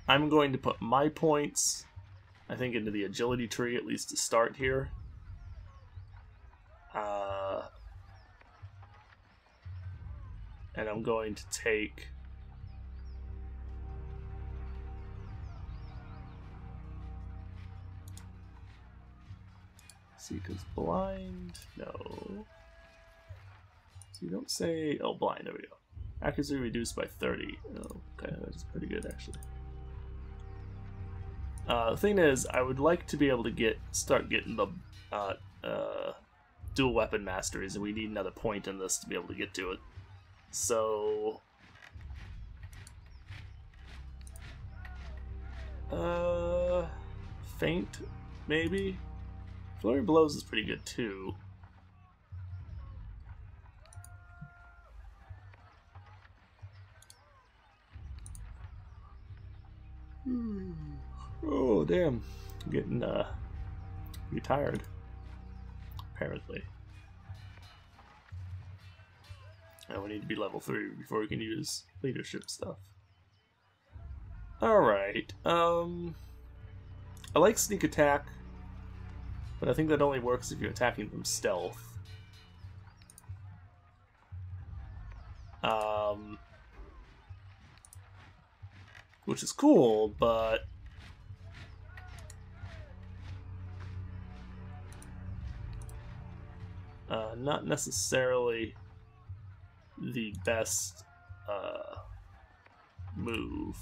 I'm going to put my points, I think, into the agility tree, at least to start here. And I'm going to take... Seeker's blind? No. So you don't say... Oh, blind, there we go. Accuracy reduced by 30. Oh, okay, that's pretty good, actually. The thing is, I would like to be able to start getting the dual weapon masteries, and we need another point in this to be able to get to it. So... Feint, maybe? Flurry of Blows is pretty good, too. Oh, damn. I'm getting, tired. Apparently. Now we need to be level 3 before we can use leadership stuff. Alright, I like sneak attack, but I think that only works if you're attacking from stealth. Which is cool, but... not necessarily the best move.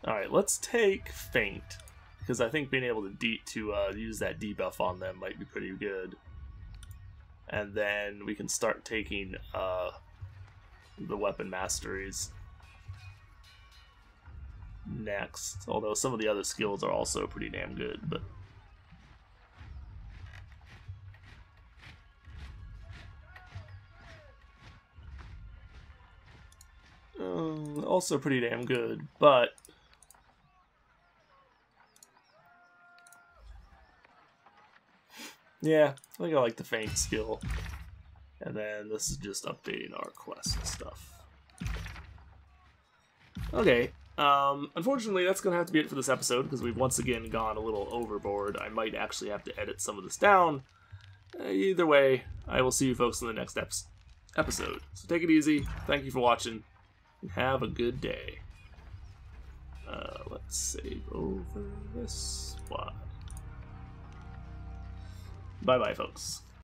Alright, let's take Feint, because I think being able to use that debuff on them might be pretty good. And then we can start taking the weapon masteries next. Although some of the other skills are also pretty damn good, but... also pretty damn good, but... Yeah, I think I like the Feint skill. And then this is just updating our quest stuff. Okay, Unfortunately, that's going to have to be it for this episode, because we've once again gone a little overboard. I might actually have to edit some of this down. Either way, I will see you folks in the next episode. So take it easy, thank you for watching, and have a good day. Let's save over this spot. Bye-bye, folks.